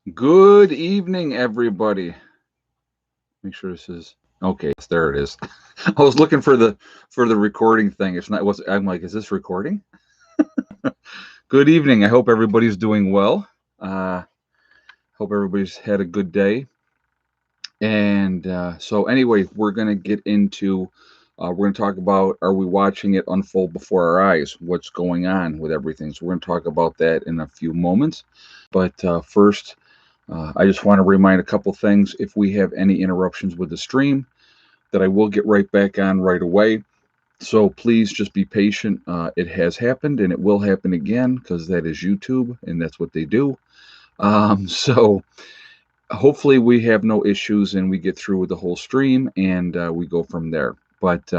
Good evening, everybody. Make sure this is okay. Yes, there it is. I was looking for the recording thing. It's not. Was I'm like, is this recording? Good evening. I hope everybody's doing well. Uh, hope everybody's had a good day. And so, anyway, we're gonna get into. We're gonna talk about: are we watching it unfold before our eyes? What's going on with everything? So we're gonna talk about that in a few moments. But first, I just want to remind a couple things. If we have any interruptions with the stream, that I will get right back on right away. So please just be patient. It has happened and it will happen again because that is YouTube and that's what they do. So hopefully we have no issues and we get through with the whole stream and we go from there. But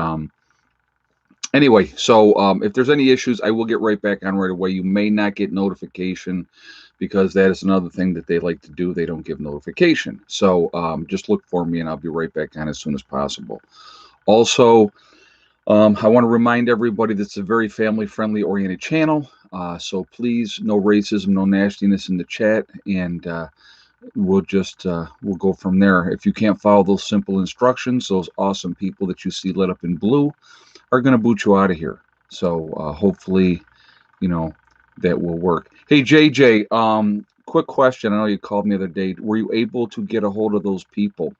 anyway, so if there's any issues, I will get right back on right away. You may not get notification because that is another thing that they like to do. They don't give notification. So just look for me and I'll be right back on as soon as possible. Also, I want to remind everybody that it's a very family-friendly oriented channel. So please, no racism, no nastiness in the chat, and we'll go from there. If you can't follow those simple instructions, those awesome people that you see lit up in blue are going to boot you out of here. So hopefully, you know, that will work. Hey, JJ, quick question. I know you called me the other day. Were you able to get a hold of those people?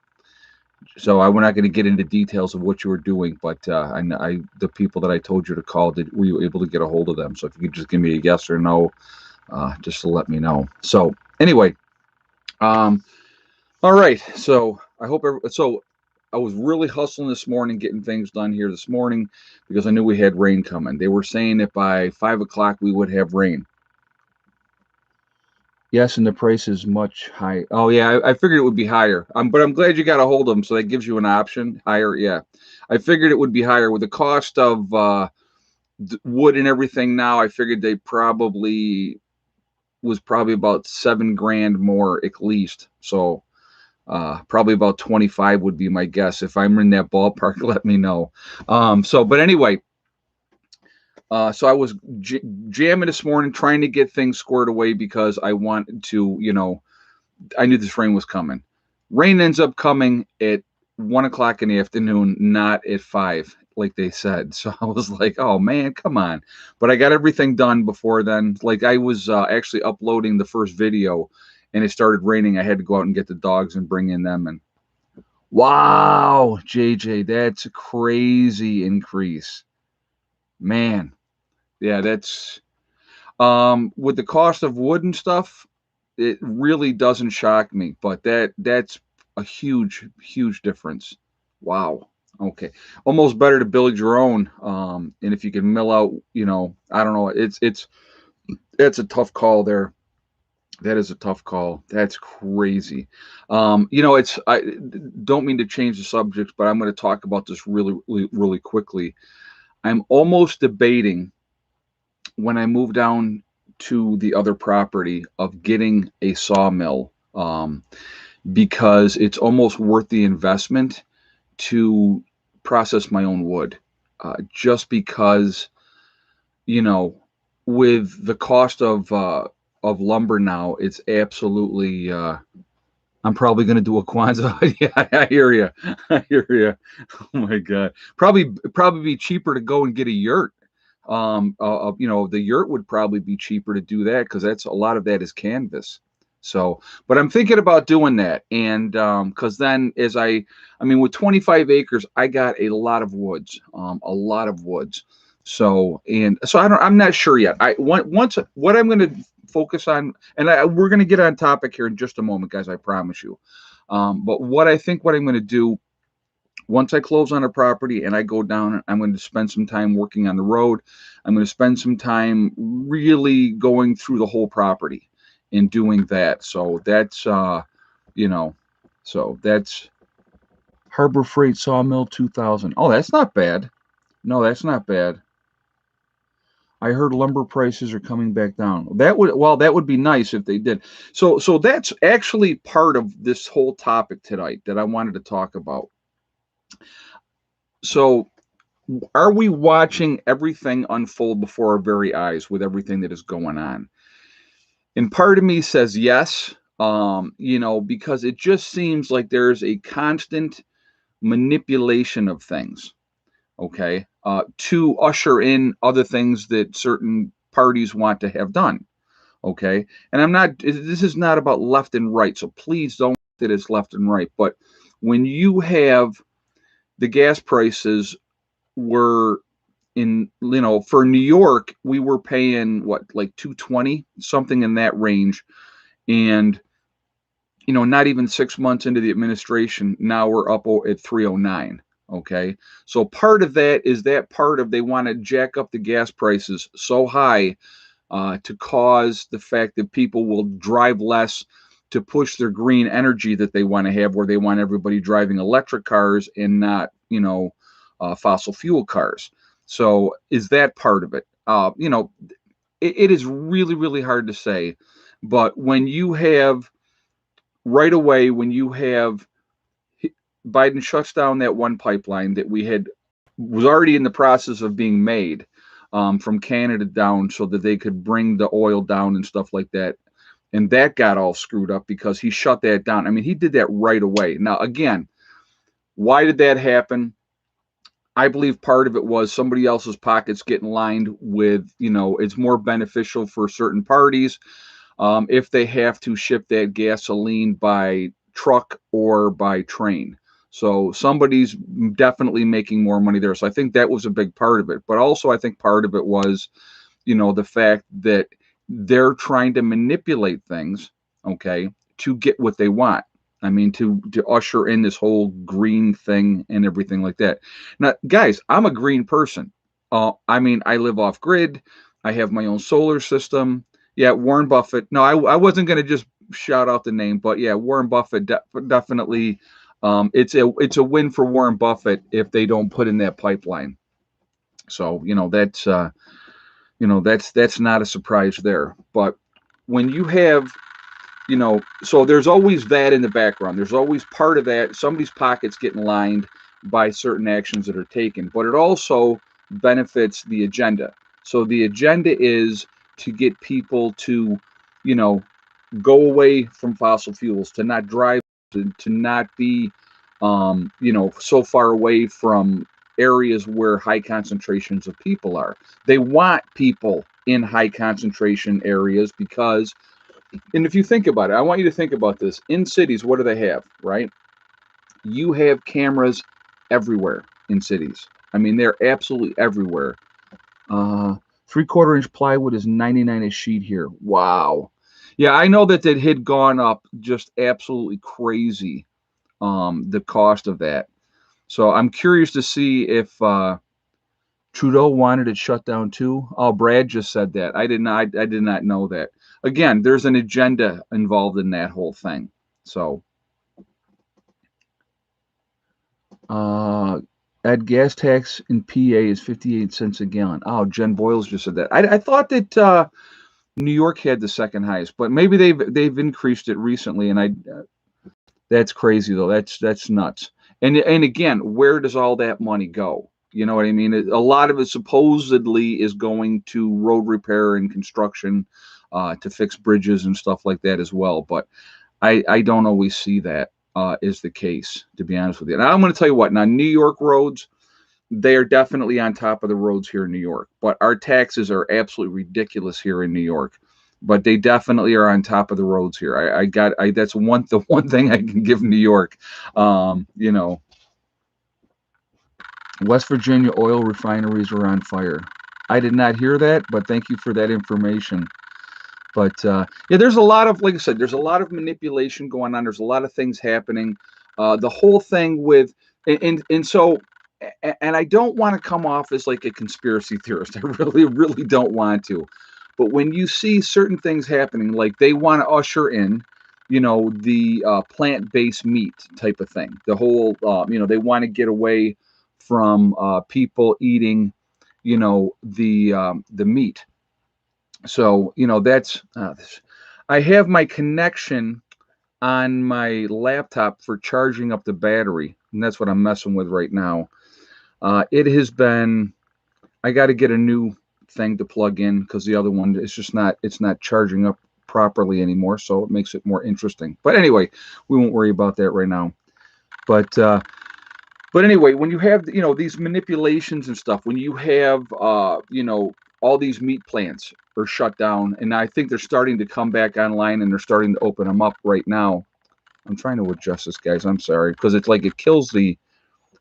So we're not going to get into details of what you were doing, but the people that I told you to call, were you able to get a hold of them? So if you could just give me a yes or no, just to let me know. So anyway, um, all right. So so I was really hustling this morning, getting things done here this morning because I knew we had rain coming. They were saying that by 5 o'clock we would have rain. Yes, and the price is much high. Oh yeah, I figured it would be higher. But I'm glad you got a hold of them, so that gives you an option higher. Yeah, I figured it would be higher with the cost of wood and everything. Now I figured they probably about 7 grand more at least. So probably about 25 would be my guess. If I'm in that ballpark, let me know. But anyway, so I was jamming this morning, trying to get things squared away because I wanted to, I knew this rain was coming. Rain ends up coming at 1 o'clock in the afternoon, not at 5, like they said. So I was like, oh man, come on. But I got everything done before then. Like I was actually uploading the first video and it started raining. I had to go out and get the dogs and bring in them. And wow, JJ, that's a crazy increase. Man. Yeah, that's with the cost of wood and stuff, it really doesn't shock me, but that's a huge difference. Wow. Okay. Almost better to build your own. And if you can mill out, I don't know. It's a tough call there. That is a tough call. That's crazy. I don't mean to change the subject, but I'm going to talk about this really quickly. I'm almost debating when I move down to the other property of getting a sawmill because it's almost worth the investment to process my own wood. Just because, you know, with the cost of lumber now, it's absolutely. I'm probably going to do a Kwanzaa. Yeah, I hear you. I hear you. Oh my God. Probably be cheaper to go and get a yurt. The yurt would probably be cheaper to do that because that's a lot of that is canvas. So, but I'm thinking about doing that, and because then with 25 acres, I got a lot of woods, a lot of woods. So I'm not sure yet. Once what I'm going to focus on, and we're going to get on topic here in just a moment, guys. I promise you. But what I'm going to do once I close on a property and I go down, I'm going to spend some time working on the road. I'm going to spend some time really going through the whole property and doing that. So that's Harbor Freight Sawmill 2000. Oh, that's not bad. No, that's not bad. I heard lumber prices are coming back down. That would be nice if they did. So that's actually part of this whole topic tonight that I wanted to talk about. So are we watching everything unfold before our very eyes with everything that is going on? And part of me says yes. because it just seems like there's a constant manipulation of things, okay, to usher in other things that certain parties want to have done, okay. And this is not about left and right, so please don't think that it's left and right. But when you have the gas prices were for New York, we were paying what, like 220, something in that range. And, not even 6 months into the administration, now we're up at 309. Okay. So part of that is they want to jack up the gas prices so high to cause the fact that people will drive less to push their green energy that they want to have, where they want everybody driving electric cars and not, fossil fuel cars. So is that part of it? It is really, really hard to say. But when you have right away, when you have Biden shuts down that one pipeline that was already in the process of being made from Canada down, so that they could bring the oil down and stuff like that. And that got all screwed up because he shut that down. I mean, he did that right away. Now, again, why did that happen? I believe part of it was somebody else's pockets getting lined with, it's more beneficial for certain parties if they have to ship that gasoline by truck or by train. So somebody's definitely making more money there. So I think that was a big part of it. But also I think part of it was, the fact that they're trying to manipulate things, okay, to get what they want. I mean, to usher in this whole green thing and everything like that. Now, guys, I'm a green person. I live off grid. I have my own solar system. Yeah, Warren Buffett. No, I wasn't going to just shout out the name, but yeah, Warren Buffett definitely. It's a win for Warren Buffett if they don't put in that pipeline. So that's not a surprise there. But when you have, so there's always that in the background. There's always part of that. Somebody's pockets getting lined by certain actions that are taken, but it also benefits the agenda. So the agenda is to get people to, go away from fossil fuels, to not drive, to not be, so far away from areas where high concentrations of people are. They want people in high concentration areas because, and if you think about it, I want you to think about this. In cities, what do they have, right? You have cameras everywhere in cities. I mean, they're absolutely everywhere. 3/4 inch plywood is 99 a sheet here. Wow. Yeah, I know that had gone up just absolutely crazy, the cost of that. So I'm curious to see if Trudeau wanted it shut down too. Oh, Brad just said that. I did not know that. Again, there's an agenda involved in that whole thing. So, add gas tax in PA is 58 cents a gallon. Oh, Jen Boyles just said that. I thought that New York had the second highest, but maybe they've increased it recently, and that's crazy though. That's nuts. And again, where does all that money go? You know what I mean? A lot of it supposedly is going to road repair and construction, to fix bridges and stuff like that as well. But I don't always see that is the case, to be honest with you. And I'm going to tell you what. Now, New York roads, they are definitely on top of the roads here in New York. But our taxes are absolutely ridiculous here in New York. But they definitely are on top of the roads here. That's the one thing I can give New York. West Virginia oil refineries are on fire. I did not hear that, but thank you for that information. But yeah, there's a lot of, like I said, there's a lot of manipulation going on. There's a lot of things happening. The whole thing with, and so, and I don't want to come off as like a conspiracy theorist. I really, really don't want to. But when you see certain things happening, like they want to usher in, the plant-based meat type of thing. The whole, they want to get away from people eating, the meat. So, that's, I have my connection on my laptop for charging up the battery, and that's what I'm messing with right now. It has been, I got to get a new thing to plug in because the other one, it's not charging up properly anymore, so it makes it more interesting. But anyway, we won't worry about that right now. But anyway, when you have, these manipulations and stuff, when you have, all these meat plants are shut down, and I think they're starting to come back online, and they're starting to open them up right now. I'm trying to adjust this, guys. I'm sorry, because it's like it kills the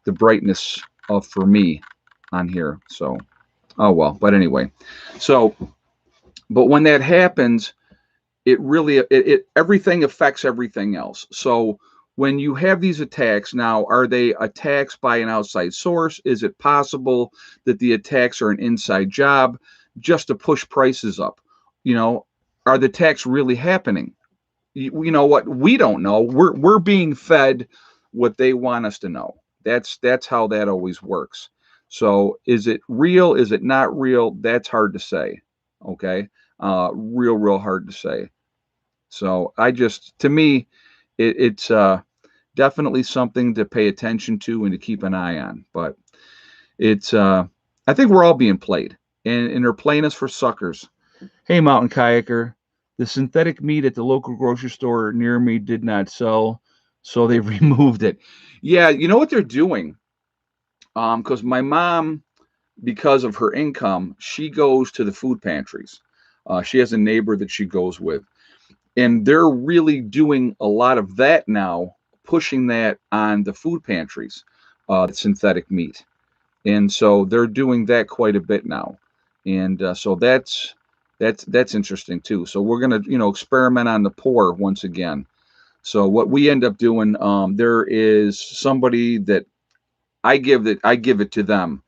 brightness of for me on here. So, oh well. But anyway, so but when that happens, it really everything affects everything else. So when you have these attacks now, are they attacks by an outside source? Is it possible that the attacks are an inside job just to push prices up? Are the attacks really happening? You know what? We don't know. We're being fed what they want us to know. That's how that always works. So is it real? Is it not real? That's hard to say. Okay. Real hard to say. So to me, it's definitely something to pay attention to and to keep an eye on. But I think we're all being played, and they're playing us for suckers. Hey, mountain kayaker, the synthetic meat at the local grocery store near me did not sell, so they removed it. Yeah, you know what they're doing? Because my mom, because of her income, she goes to the food pantries. She has a neighbor that she goes with, and they're really doing a lot of that now, pushing that on the food pantries, synthetic meat. And so they're doing that quite a bit now. And so that's interesting too. So we're going to, experiment on the poor once again. So what we end up doing, there is somebody that I give it to them,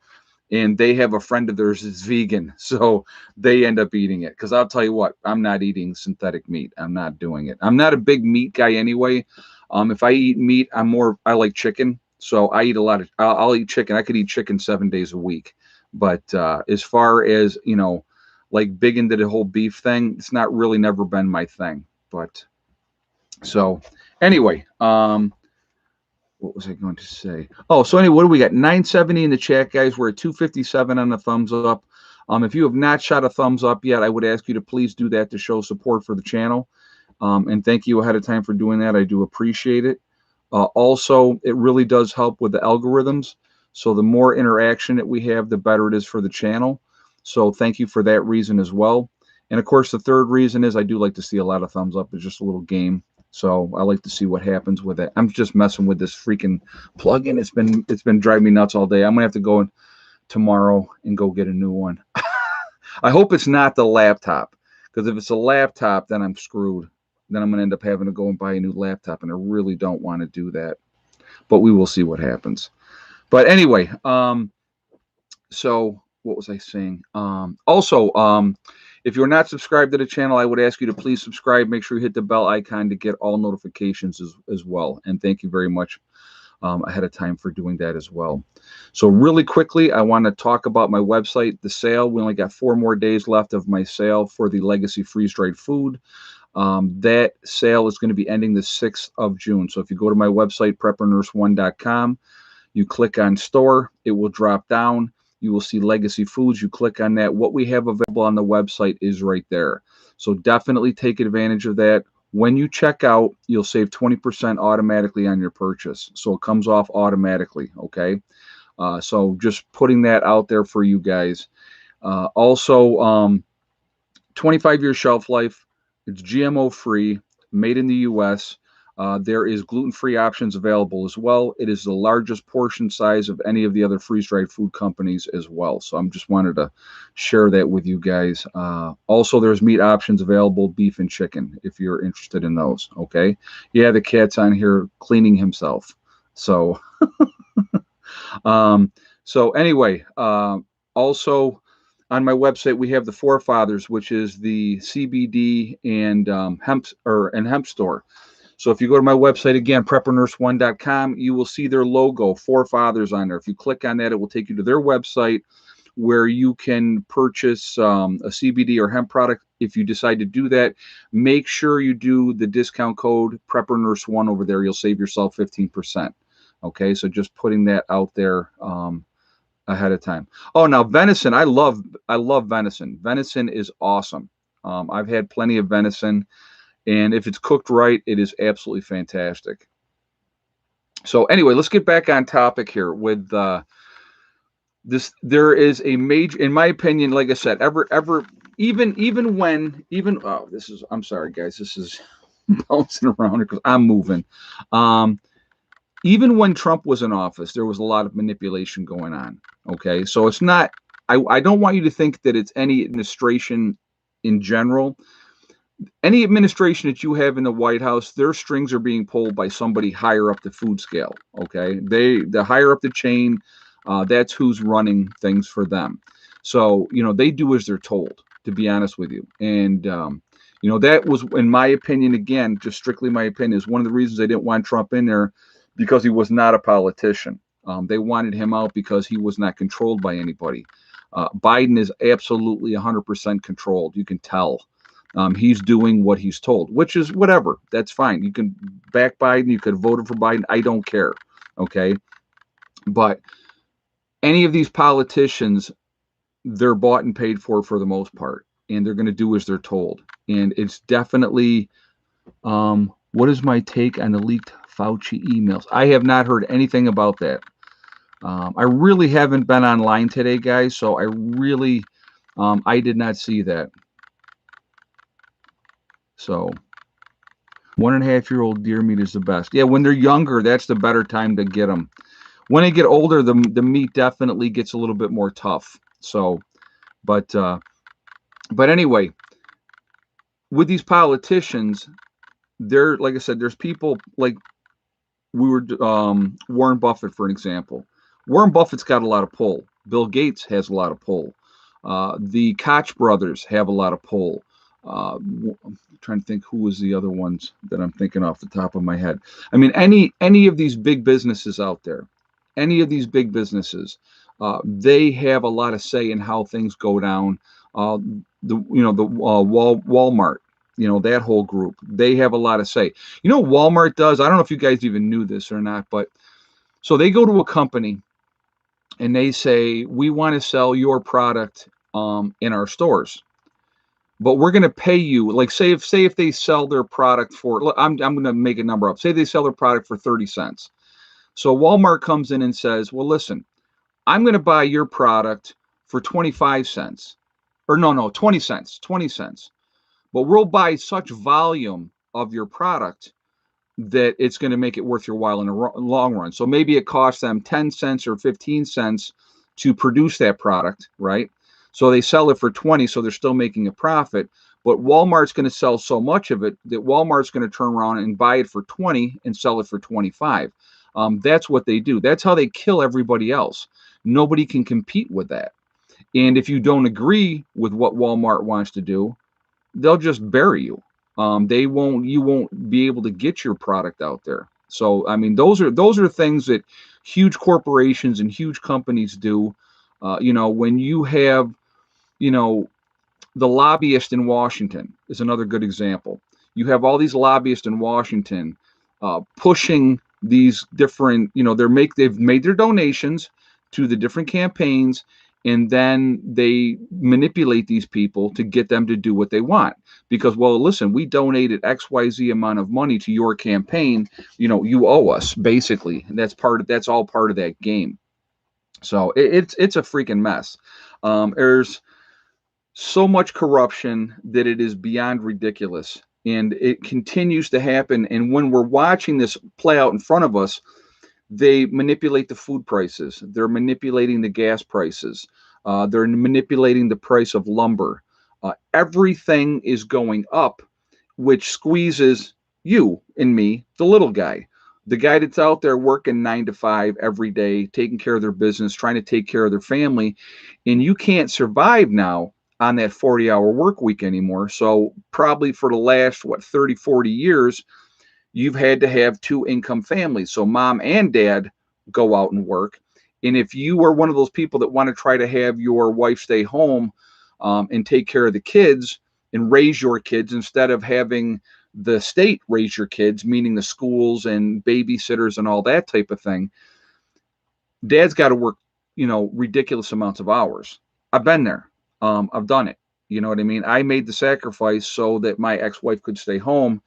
and they have a friend of theirs that's vegan, so they end up eating it. Because I'll tell you what, I'm not eating synthetic meat. I'm not doing it. I'm not a big meat guy anyway. If I eat meat, I like chicken, so I eat a lot of. I'll eat chicken. I could eat chicken 7 days a week. But as far as like big into the whole beef thing, it's not really never been my thing. But so anyway, what was I going to say? Oh, so anyway, what do we got? 970 in the chat, guys. We're at 257 on the thumbs up. If you have not shot a thumbs up yet, I would ask you to please do that to show support for the channel. And thank you ahead of time for doing that. I do appreciate it. Also, it really does help with the algorithms. So the more interaction that we have, the better it is for the channel. So thank you for that reason as well. And of course, the third reason is I do like to see a lot of thumbs up. It's just a little game. So I like to see what happens with it. I'm just messing with this freaking plugin. It's been driving me nuts all day. I'm gonna have to go in tomorrow and go get a new one. I hope it's not the laptop, because if it's a laptop, then I'm screwed. Then I'm gonna end up having to go and buy a new laptop, and I really don't want to do that. But we will see what happens. But anyway, so what was I saying? Also, if you're not subscribed to the channel, I would ask you to please subscribe. Make sure you hit the bell icon to get all notifications as well. And thank you very much ahead of time for doing that as well. So really quickly, I want to talk about my website, the sale. We only got 4 more days left of my sale for the Legacy freeze-dried food. That sale is going to be ending the 6th of June. So if you go to my website, preparedness1.com, you click on store, it will drop down. You will see Legacy Foods. You click on that. What we have available on the website is right there. So definitely take advantage of that. When you check out, you'll save 20% automatically on your purchase. So it comes off automatically, okay? So just putting that out there for you guys. Also, 25-year shelf life. It's GMO-free, made in the U.S. There is gluten-free options available as well. It is the largest portion size of any of the other freeze-dried food companies as well. So I'm just wanted to share that with you guys. Also, there's meat options available, beef and chicken, if you're interested in those. Okay. Yeah, the cat's on here cleaning himself. So, so anyway, also on my website, we have the Forefathers, which is the CBD and hemp store. So if you go to my website again, preparedness1.com, you will see their logo, Forefathers, on there. If you click on that, it will take you to their website where you can purchase a CBD or hemp product. If you decide to do that, make sure you do the discount code preparedness1 over there. You'll save yourself 15%. Okay, so just putting that out there ahead of time. Oh, now venison. I love venison. Venison is awesome. I've had plenty of venison, and if it's cooked right, it is absolutely fantastic. So anyway, let's get back on topic here with this. There is a major, in my opinion, like I said, even when, oh, this is, I'm sorry guys, this is bouncing around because I'm moving. Um, Even when Trump was in office, there was a lot of manipulation going on. Okay, so it's not. I don't want you to think that it's any administration in general. Any administration that you have in the White House, their strings are being pulled by somebody higher up the food scale. Okay, the higher up the chain, that's who's running things for them. So they do as they're told. To be honest with you, and that was, in my opinion, again, just strictly my opinion, is one of the reasons they didn't want Trump in there, because he was not a politician. They wanted him out because he was not controlled by anybody. Biden is absolutely 100% controlled. You can tell. He's doing what he's told, which is whatever. That's fine. You can back Biden. You could have voted for Biden. I don't care. Okay. But any of these politicians, they're bought and paid for the most part, and they're going to do as they're told. And it's definitely, what is my take on the leaked Fauci emails? I have not heard anything about that. I really haven't been online today, guys, so I really, I did not see that. So 1.5-year-old deer meat is the best. Yeah, when they're younger, that's the better time to get them. When they get older, the meat definitely gets a little bit more tough. So, but anyway, with these politicians, there, like I said, there's people like Warren Buffett, for an example. Warren Buffett's got a lot of pull. Bill Gates has a lot of pull. The Koch brothers have a lot of pull. I'm trying to think who was the other ones that I'm thinking off the top of my head. I mean, any of these big businesses out there, any of these big businesses, they have a lot of say in how things go down. Walmart, that whole group, they have a lot of say. Walmart does, I don't know if you guys even knew this or not, but so they go to a company and they say, we want to sell your product in our stores, but we're going to pay you, like, say if they sell their product for, I'm going to make a number up, say they sell their product for 30 cents. So Walmart comes in and says, well, listen, I'm going to buy your product for 25 cents, or no, 20 cents, but we'll buy such volume of your product that it's going to make it worth your while in the long run. So maybe it costs them 10 cents or 15 cents to produce that product, right? So they sell it for 20, so they're still making a profit. But Walmart's going to sell so much of it that Walmart's going to turn around and buy it for 20 and sell it for 25. That's what they do. That's how they kill everybody else. Nobody can compete with that. And if you don't agree with what Walmart wants to do, they'll just bury you. You won't be able to get your product out there. So, I mean, those are things that huge corporations and huge companies do. When you have, the lobbyist in Washington is another good example. You have all these lobbyists in Washington pushing these different, they've made their donations to the different campaigns, and then they manipulate these people to get them to do what they want. Because, well, listen, we donated XYZ amount of money to your campaign, you owe us, basically. And that's all part of that game. So it's a freaking mess. There's so much corruption that it is beyond ridiculous. And it continues to happen. And when we're watching this play out in front of us, they manipulate the food prices. They're manipulating the gas prices. They're manipulating the price of lumber. Everything is going up, which squeezes you and me, the little guy, the guy that's out there working 9 to 5 every day, taking care of their business, trying to take care of their family. And you can't survive now on that 40-hour work week anymore. So probably for the last, 30, 40 years, you've had to have 2-income families. So mom and dad go out and work. And if you are one of those people that want to try to have your wife stay home and take care of the kids and raise your kids instead of having the state raise your kids, meaning the schools and babysitters and all that type of thing, dad's got to work, ridiculous amounts of hours. I've been there. I've done it. You know what I mean? I made the sacrifice so that my ex-wife could stay home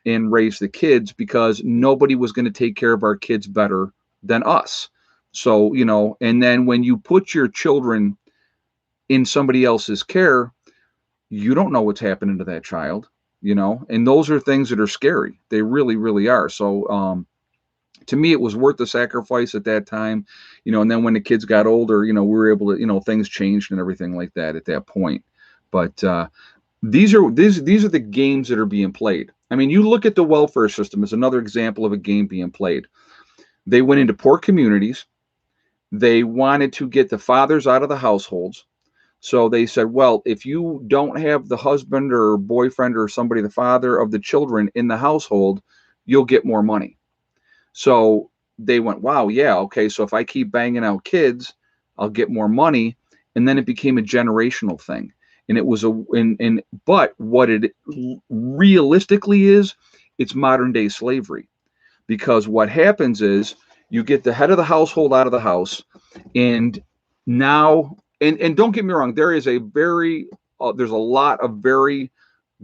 and raise the kids, because nobody was going to take care of our kids better than us. So, you know, and then when you put your children in somebody else's care, you don't know what's happening to that child, you know, and those are things that are scary. They really, really are. So, to me, it was worth the sacrifice at that time, you know, and then when the kids got older, you know, we were able to, you know, things changed and everything like that at that point. But, these are the games that are being played. I mean, you look at the welfare system as another example of a game being played. They went into poor communities. They wanted to get the fathers out of the households. So they said, well, if you don't have the husband or boyfriend or somebody, the father of the children in the household, you'll get more money. So they went, wow, yeah, okay. So if I keep banging out kids, I'll get more money. And then it became a generational thing. And it was but what it realistically is, it's modern day slavery. Because what happens is you get the head of the household out of the house, and now, and don't get me wrong, there's a lot of very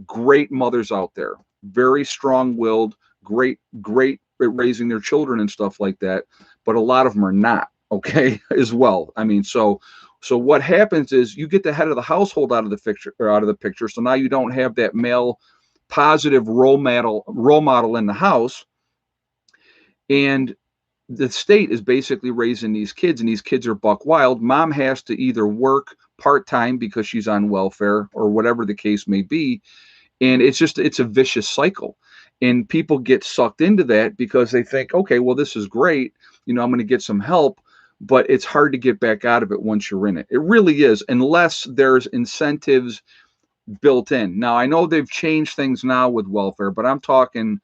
great mothers out there, very strong-willed, great at raising their children and stuff like that, but a lot of them are not, okay, as well. I mean, so what happens is you get the head of the household out of the picture. So now you don't have that male positive role model in the house, and the state is basically raising these kids, and these kids are buck wild. Mom has to either work part-time because she's on welfare or whatever the case may be. And it's a vicious cycle. And people get sucked into that because they think, okay, well, this is great. You know, I'm going to get some help, but it's hard to get back out of it once you're in it. It really is, unless there's incentives built in. Now, I know they've changed things now with welfare, but I'm talking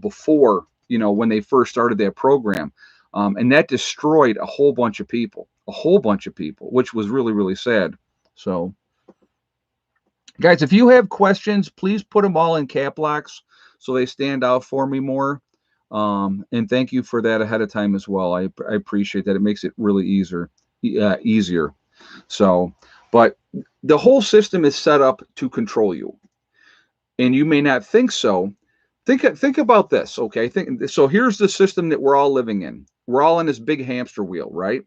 before, you know, when they first started that program. And that destroyed a whole bunch of people, which was really, really sad. So, guys, if you have questions, please put them all in cap locks so they stand out for me more. And thank you for that ahead of time as well. I appreciate that. It makes it really easier. So, but the whole system is set up to control you. And you may not think so. Think about this, okay? So here's the system that we're all living in. We're all in this big hamster wheel, right?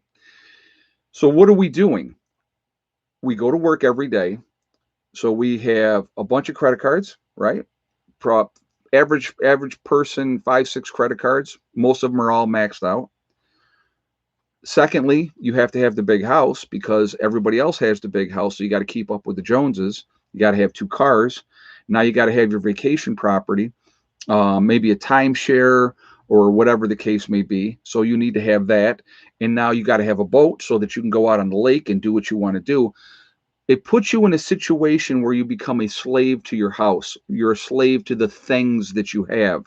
So what are we doing? We go to work every day. So we have a bunch of credit cards, right? Average person, 5-6 credit cards. Most of them are all maxed out. Secondly, you have to have the big house because everybody else has the big house. So you got to keep up with the Joneses. You got to have 2 cars. Now you got to have your vacation property, maybe a timeshare or whatever the case may be. So you need to have that. And now you got to have a boat so that you can go out on the lake and do what you want to do. It puts you in a situation where you become a slave to your house. You're a slave to the things that you have.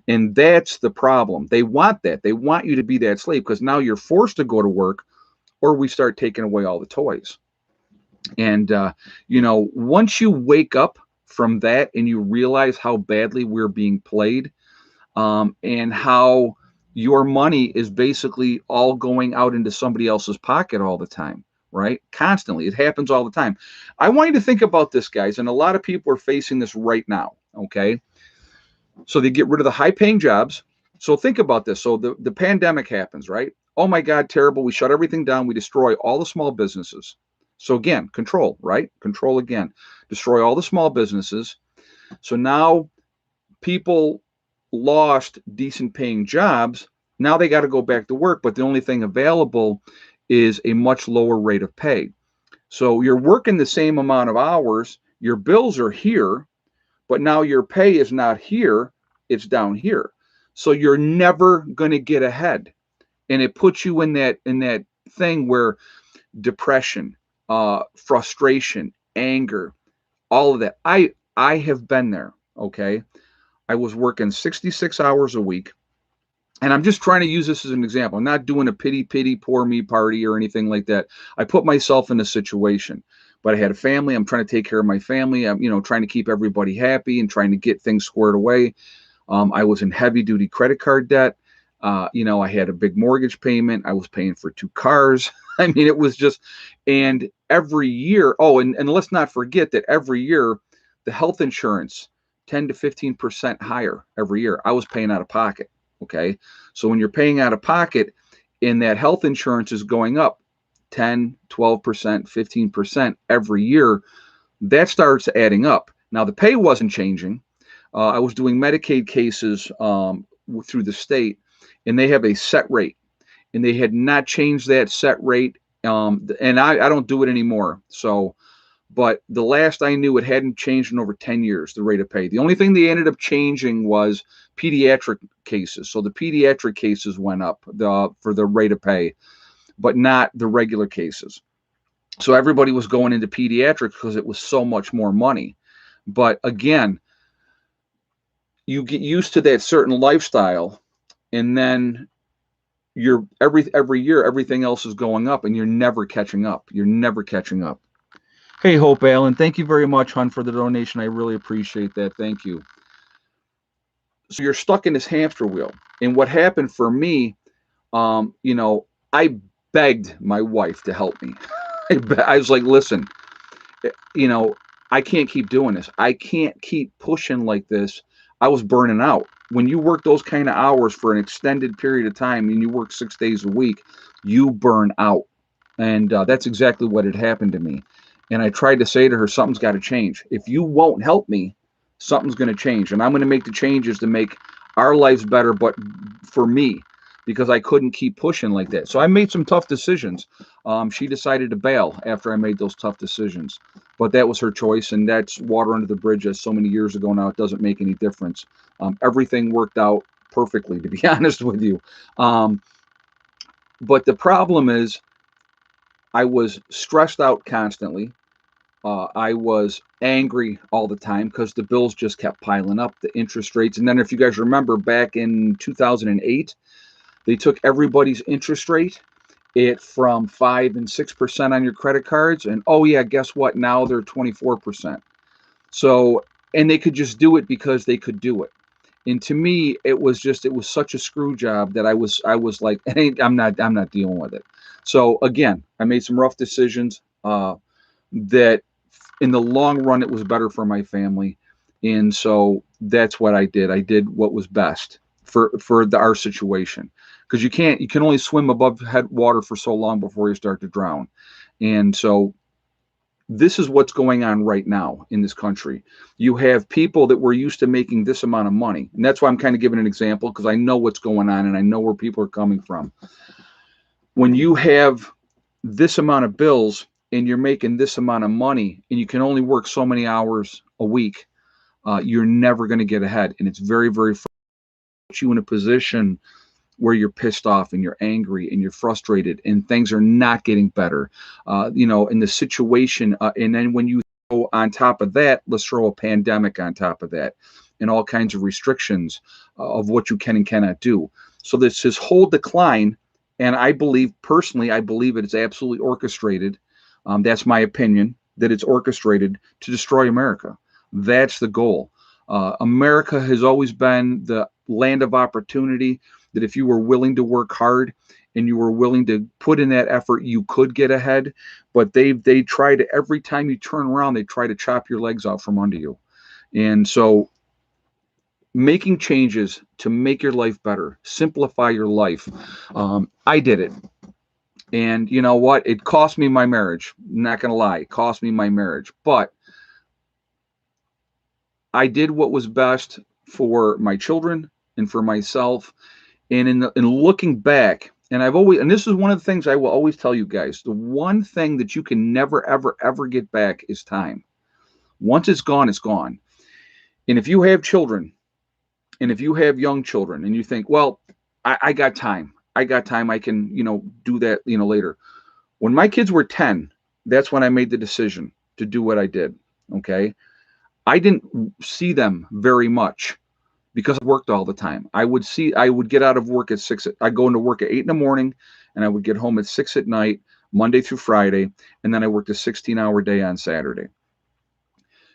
And that's the problem. They want that. They want you to be that slave because now you're forced to go to work, or we start taking away all the toys. And, you know, once you wake up from that and you realize how badly we're being played, and how your money is basically all going out into somebody else's pocket all the time, right? Constantly. It happens all the time. I want you to think about this, guys, and a lot of people are facing this right now, okay? So they get rid of the high-paying jobs. So think about this. So the pandemic happens, right? Oh, my God, terrible. We shut everything down. We destroy all the small businesses. So again, control, right? Control again. Destroy all the small businesses. So now people lost decent paying jobs. Now they got to go back to work, but the only thing available is a much lower rate of pay. So you're working the same amount of hours, your bills are here, but now your pay is not here, it's down here. So you're never going to get ahead. And it puts you in that thing where depression, frustration, anger, all of that. I have been there, okay? I was working 66 hours a week. And I'm just trying to use this as an example. I'm not doing a pity, poor me party or anything like that. I put myself in a situation, but I had a family. I'm trying to take care of my family. I'm, you know, trying to keep everybody happy and trying to get things squared away. I was in heavy duty credit card debt. You know, I had a big mortgage payment. I was paying for 2 cars. I mean, it was just, and every year, oh, and let's not forget that every year the health insurance 10 to 15% higher every year. I was paying out of pocket. Okay. So when you're paying out of pocket and that health insurance is going up 10, 12%, 15% every year, that starts adding up. Now, the pay wasn't changing. I was doing Medicaid cases through the state, and they have a set rate, and they had not changed that set rate. And I don't do it anymore. So, but the last I knew, it hadn't changed in over 10 years, the rate of pay. The only thing they ended up changing was pediatric cases. So the pediatric cases went up for the rate of pay, but not the regular cases. So everybody was going into pediatrics because it was so much more money. But again, you get used to that certain lifestyle, and then you're every year everything else is going up, and you're never catching up. You're never catching up. Hey, Hope Allen, thank you very much, hon, for the donation. I really appreciate that. Thank you. So you're stuck in this hamster wheel, and what happened for me, I begged my wife to help me. I was like, listen, I can't keep doing this. I can't keep pushing like this. I was burning out. When you work those kind of hours for an extended period of time and you work 6 days a week, you burn out. And that's exactly what had happened to me. And I tried to say to her, something's got to change. If you won't help me, something's going to change. And I'm going to make the changes to make our lives better, but for me, because I couldn't keep pushing like that. So I made some tough decisions. She decided to bail after I made those tough decisions. But that was her choice, and that's water under the bridge. As so many years ago now, it doesn't make any difference. Everything worked out perfectly, to be honest with you. But the problem is, I was stressed out constantly. I was angry all the time because the bills just kept piling up, the interest rates. And then if you guys remember back in 2008, they took everybody's interest rate from 5 and 6% on your credit cards. And oh yeah, guess what? Now they're 24%. So, and they could just do it because they could do it. And to me, it was such a screw job that I was like, I'm not dealing with it. So again, I made some rough decisions that in the long run, it was better for my family. And so that's what I did. I did what was best for our situation. Because you can only swim above head water for so long before you start to drown. And so this is what's going on right now in this country. You have people that were used to making this amount of money. And that's why I'm kind of giving an example, because I know what's going on and I know where people are coming from. When you have this amount of bills and you're making this amount of money and you can only work so many hours a week, you're never going to get ahead. And it's very, very put you in a position where you're pissed off and you're angry and you're frustrated and things are not getting better, in the situation. And then when you go on top of that, let's throw a pandemic on top of that and all kinds of restrictions of what you can and cannot do. So this whole decline, and I believe it is absolutely orchestrated. That's my opinion, that it's orchestrated to destroy America. That's the goal. America has always been the land of opportunity, that if you were willing to work hard and you were willing to put in that effort, you could get ahead. But they try to, every time you turn around, they try to chop your legs out from under you. And so making changes to make your life better, simplify your life. I did it. And you know what? It cost me my marriage. Not going to lie. It cost me my marriage. But I did what was best for my children and for myself. And in looking back, and this is one of the things I will always tell you guys, the one thing that you can never, ever, ever get back is time. Once it's gone, it's gone. And if you have children, and if you have young children, and you think, well, I got time. I can, do that, later. When my kids were 10, that's when I made the decision to do what I did. Okay. I didn't see them very much, because I worked all the time. I would get out of work at 6. I'd go into work at 8 in the morning, and I would get home at 6 at night, Monday through Friday, and then I worked a 16-hour day on Saturday.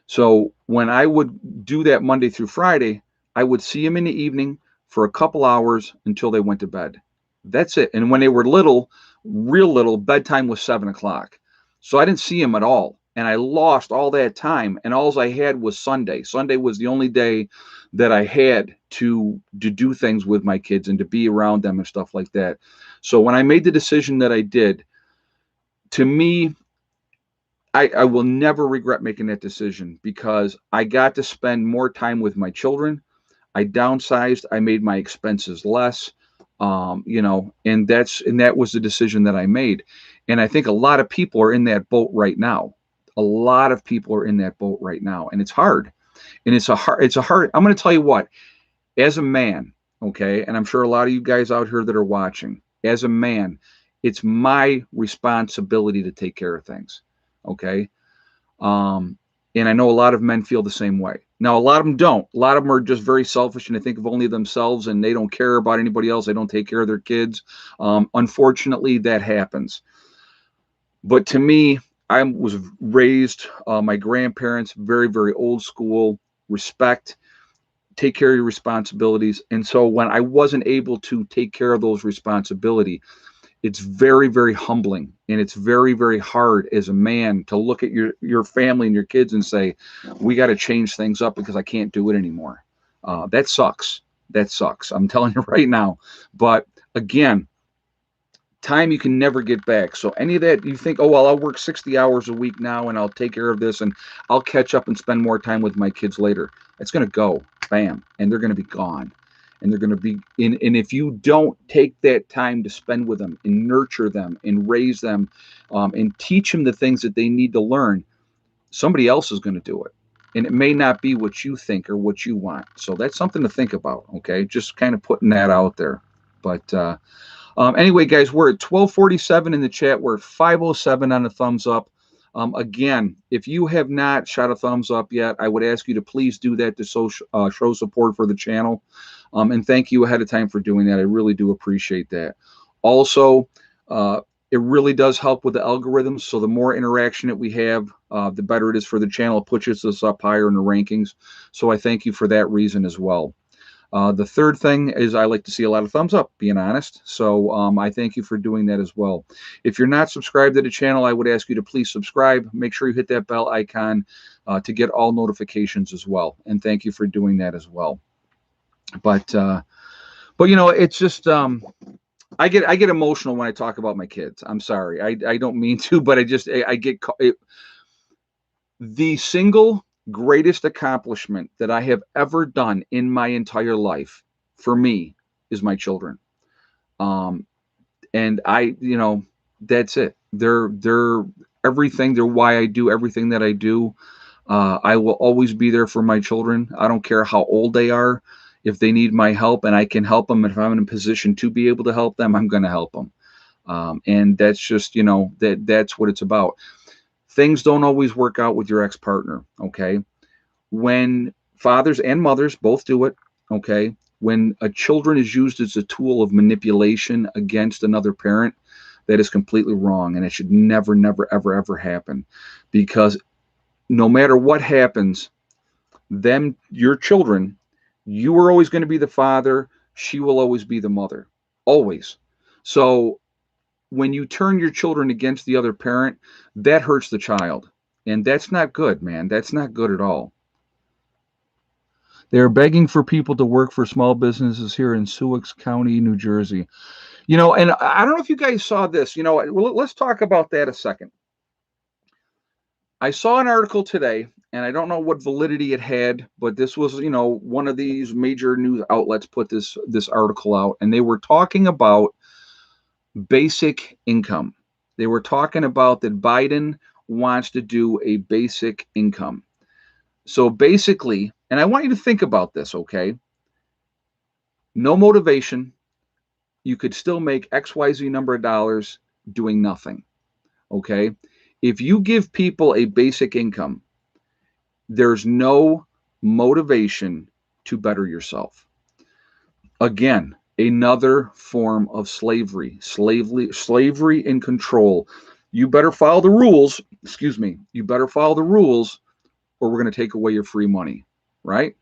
So when I would do that Monday through Friday, I would see them in the evening for a couple hours until they went to bed. That's it. And when they were little, real little, bedtime was 7 o'clock. So I didn't see him at all. And I lost all that time. And all I had was Sunday. Sunday was the only day that I had to do things with my kids and to be around them and stuff like that. So when I made the decision that I did, to me, I will never regret making that decision because I got to spend more time with my children. I downsized. I made my expenses less. And that was the decision that I made. And I think a lot of people are in that boat right now. A lot of people are in that boat right now, and it's hard. And it's a hard. I'm going to tell you what, as a man, okay, and I'm sure a lot of you guys out here that are watching, as a man, it's my responsibility to take care of things. Okay. And I know a lot of men feel the same way. Now, a lot of them don't. A lot of them are just very selfish and they think of only themselves and they don't care about anybody else. They don't take care of their kids. Unfortunately, that happens. But to me, I was raised, my grandparents, very, very old school, respect, take care of your responsibilities. And so when I wasn't able to take care of those responsibilities, it's very, very humbling, and it's very, very hard as a man to look at your family and your kids and say, we got to change things up because I can't do it anymore. That sucks. That sucks. I'm telling you right now. But again, time you can never get back. So any of that, you think, oh, well, I'll work 60 hours a week now and I'll take care of this and I'll catch up and spend more time with my kids later. It's going to go, bam, and they're going to be gone. And they're going to be in. And if you don't take that time to spend with them and nurture them and raise them and teach them the things that they need to learn, somebody else is going to do it. And it may not be what you think or what you want. So that's something to think about. Okay. Just kind of putting that out there. But anyway, guys, we're at 1247 in the chat. We're at 507 on the thumbs up. Again, if you have not shot a thumbs up yet, I would ask you to please do that to show support for the channel. And thank you ahead of time for doing that. I really do appreciate that. Also, it really does help with the algorithms. So the more interaction that we have, the better it is for the channel. It pushes us up higher in the rankings. So I thank you for that reason as well. The third thing is I like to see a lot of thumbs up, being honest. So I thank you for doing that as well. If you're not subscribed to the channel, I would ask you to please subscribe. Make sure you hit that bell icon to get all notifications as well. And thank you for doing that as well. But you know, it's just I get emotional when I talk about my kids. I'm sorry, I don't mean to, but I get the single greatest accomplishment that I have ever done in my entire life for me is my children. And that's it. They're everything. They're why I do everything that I do. I will always be there for my children. I don't care how old they are. If they need my help and I can help them, if I'm in a position to be able to help them, I'm going to help them. And that's just, that's what it's about. Things don't always work out with your ex-partner, okay? When fathers and mothers both do it, okay? When a children is used as a tool of manipulation against another parent, that is completely wrong, and it should never, never, ever, ever happen. Because no matter what happens, your children, you are always going to be the father. She will always be the mother. Always. So when you turn your children against the other parent, that hurts the child. And that's not good, man. That's not good at all. They're begging for people to work for small businesses here in Sioux County, New Jersey. And I don't know if you guys saw this. Let's talk about that a second. I saw an article today, and I don't know what validity it had, but this was, one of these major news outlets put this article out, and they were talking about basic income. They were talking about that Biden wants to do a basic income. So basically, and I want you to think about this, okay? No motivation. You could still make XYZ number of dollars doing nothing, okay? If you give people a basic income, there's no motivation to better yourself. Again, another form of slavery and control. You better follow the rules. You better follow the rules or we're going to take away your free money, right?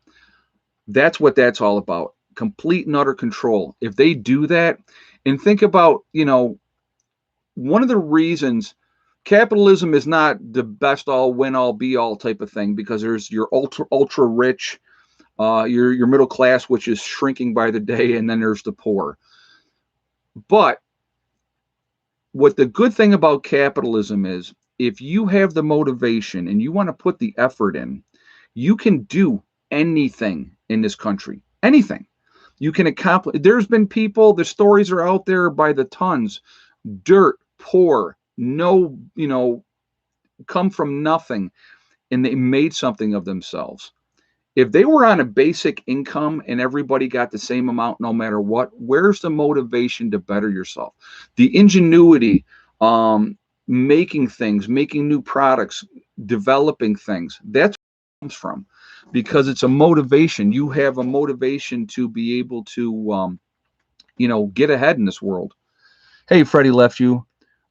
That's what that's all about. Complete and utter control. If they do that, and think about, one of the reasons capitalism is not the best all win all be all type of thing, because there's your ultra rich, your middle class, which is shrinking by the day, and then there's the poor. But what the good thing about capitalism is, if you have the motivation and you want to put the effort in, you can do anything in this country. Anything. You can accomplish. There's been people, the stories are out there by the tons, dirt, poor, no, come from nothing, and they made something of themselves. If they were on a basic income and everybody got the same amount no matter what, where's the motivation to better yourself? The ingenuity, making things, making new products, developing things. That's where it comes from, because it's a motivation. You have a motivation to be able to, get ahead in this world. Hey, Freddie left you.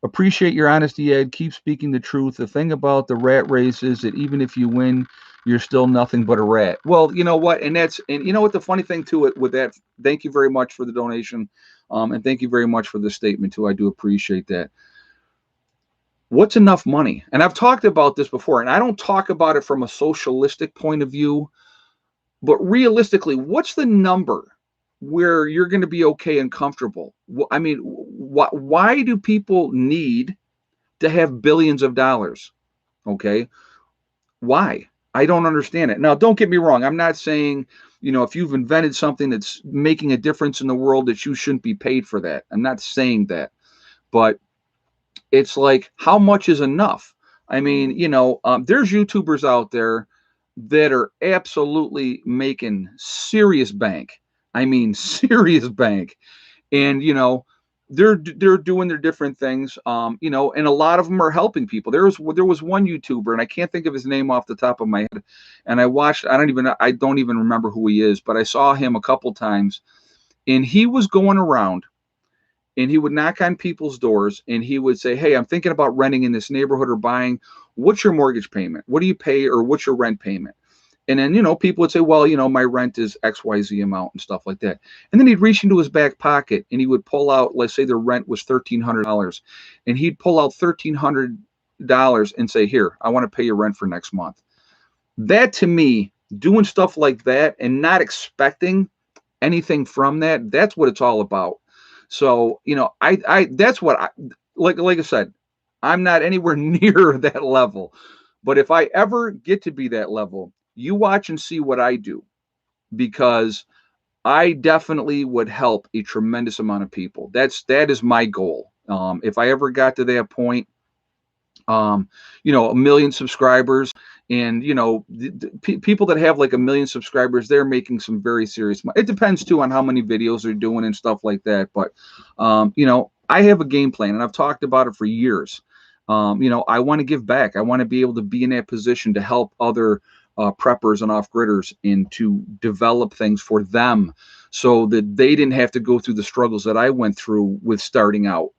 Appreciate your honesty, Ed. Keep speaking the truth. The thing about the rat race is that even if you win, you're still nothing but a rat. Well, you know what? And you know what the funny thing to it with that, thank you very much for the donation. And thank you very much for the statement too. I do appreciate that. What's enough money? And I've talked about this before, and I don't talk about it from a socialistic point of view, but realistically, what's the number where you're going to be okay and comfortable? I mean, why do people need to have billions of dollars? Okay. Why? I don't understand it. Now, don't get me wrong. I'm not saying, if you've invented something that's making a difference in the world, that you shouldn't be paid for that. I'm not saying that, but it's like, how much is enough? I mean, there's YouTubers out there that are absolutely making serious bank. I mean, serious bank. And, they're doing their different things, and a lot of them are helping people. There was one YouTuber, and I can't think of his name off the top of my head. And I don't even remember who he is, but I saw him a couple times, and he was going around, and he would knock on people's doors, and he would say, "Hey, I'm thinking about renting in this neighborhood or buying. What's your mortgage payment? What do you pay, or what's your rent payment?" And then, people would say, "Well, my rent is XYZ amount," and stuff like that. And then he'd reach into his back pocket and he would pull out, let's say the rent was $1,300, and he'd pull out $1,300 and say, "Here, I want to pay your rent for next month." That, to me, doing stuff like that and not expecting anything from that, that's what it's all about. So, that's what like I said, I'm not anywhere near that level. But if I ever get to be that level, you watch and see what I do, because I definitely would help a tremendous amount of people. That is my goal. If I ever got to that point, 1 million subscribers, and people that have like 1 million subscribers, they're making some very serious money. It depends too on how many videos they're doing and stuff like that. But I have a game plan, and I've talked about it for years. I want to give back. I want to be able to be in that position to help other preppers and off-gridders, and to develop things for them so that they didn't have to go through the struggles that I went through with starting out.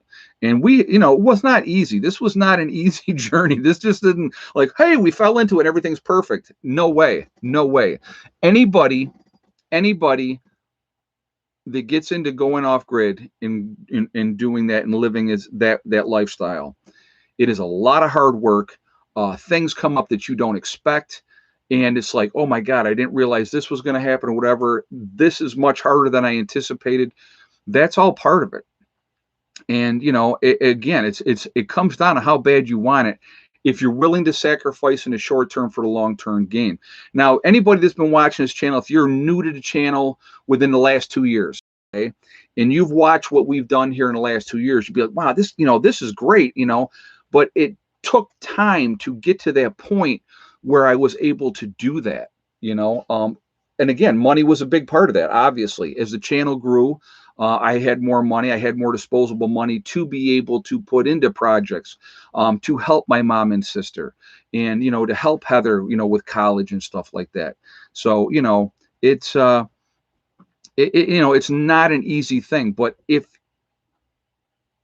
And it was not easy. This was not an easy journey. This just didn't, like, hey, we fell into it, everything's perfect. No way. No way. Anybody that gets into going off grid and doing that and living is that lifestyle, it is a lot of hard work. Things come up that you don't expect. And it's like, oh my God, I didn't realize this was going to happen or whatever. This is much harder than I anticipated. That's all part of it. And, it comes down to how bad you want it, if you're willing to sacrifice in the short term for the long-term gain. Now, anybody that's been watching this channel, if you're new to the channel within the last 2 years, okay, and you've watched what we've done here in the last 2 years, you'd be like, wow, this is great, but it took time to get to that point where I was able to do that, and again, money was a big part of that. Obviously, as the channel grew, I had more money. I had more disposable money to be able to put into projects, to help my mom and sister, and, to help Heather, with college and stuff like that. So, it's, it's not an easy thing, but if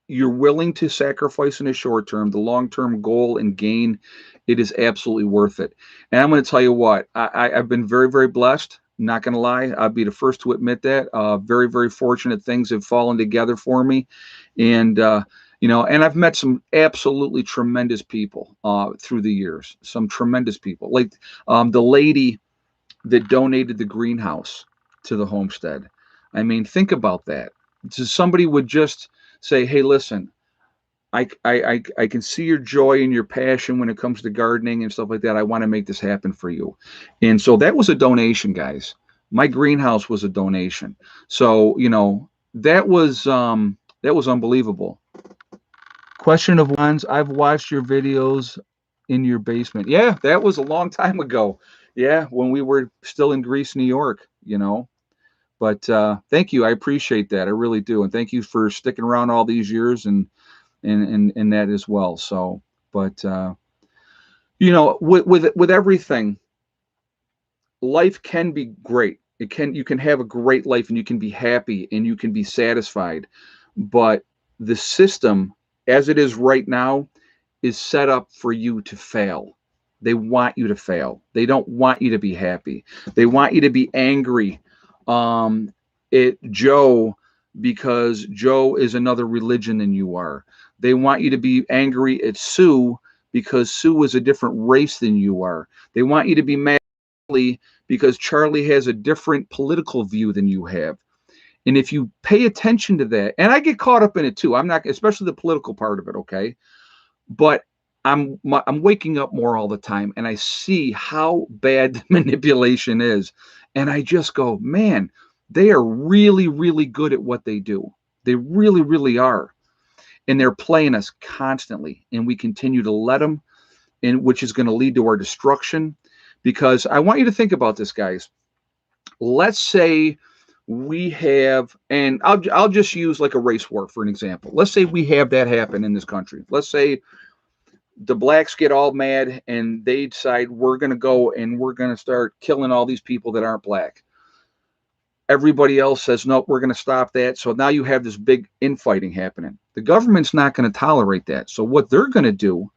you're willing to sacrifice in the short term, the long-term goal and gain, it is absolutely worth it. And I'm going to tell you what, I've been very, very blessed. Not going to lie. I'll be the first to admit that. Very, very fortunate. Things have fallen together for me. And You know, and I've met some absolutely tremendous people through the years. Some tremendous people, like the lady that donated the greenhouse to the homestead. I mean, think about that. So somebody would just say, "Hey, listen, I can see your joy and your passion when it comes to gardening and stuff like that. I want to make this happen for you." And so that was a donation, guys. My greenhouse was a donation. So, you know, that was unbelievable. Question of ones. I've watched your videos in your basement. Yeah, that was a long time ago. Yeah, when we were still in Greece, New York, you know. But thank you. I appreciate that. I really do. And thank you for sticking around all these years and that as well. So, but you know, with everything, life can be great. It can You can have a great life and you can be happy and you can be satisfied. But the system as it is right now is set up for you to fail. They want you to fail. They don't want you to be happy. They want you to be angry at Joe because Joe is another religion than you are. They want you to be angry at Sue because Sue is a different race than you are. They want you to be mad because Charlie has a different political view than you have. And if you pay attention to that, and I get caught up in it too, I'm not, especially the political part of it, okay? But I'm waking up more all the time, and I see how bad the manipulation is, and I just go, man, they are really, really good at what they do. They really, really are, and they're playing us constantly, and we continue to let them, and which is going to lead to our destruction. Because I want you to think about this, guys. Let's say we have, and I'll just use like a race war for an example. Let's say we have that happen in this country. Let's say the blacks get all mad and they decide we're going to go and we're going to start killing all these people that aren't black. Everybody else says, nope, we're going to stop that. So now you have this big infighting happening. The government's not going to tolerate that. So what they're going to do,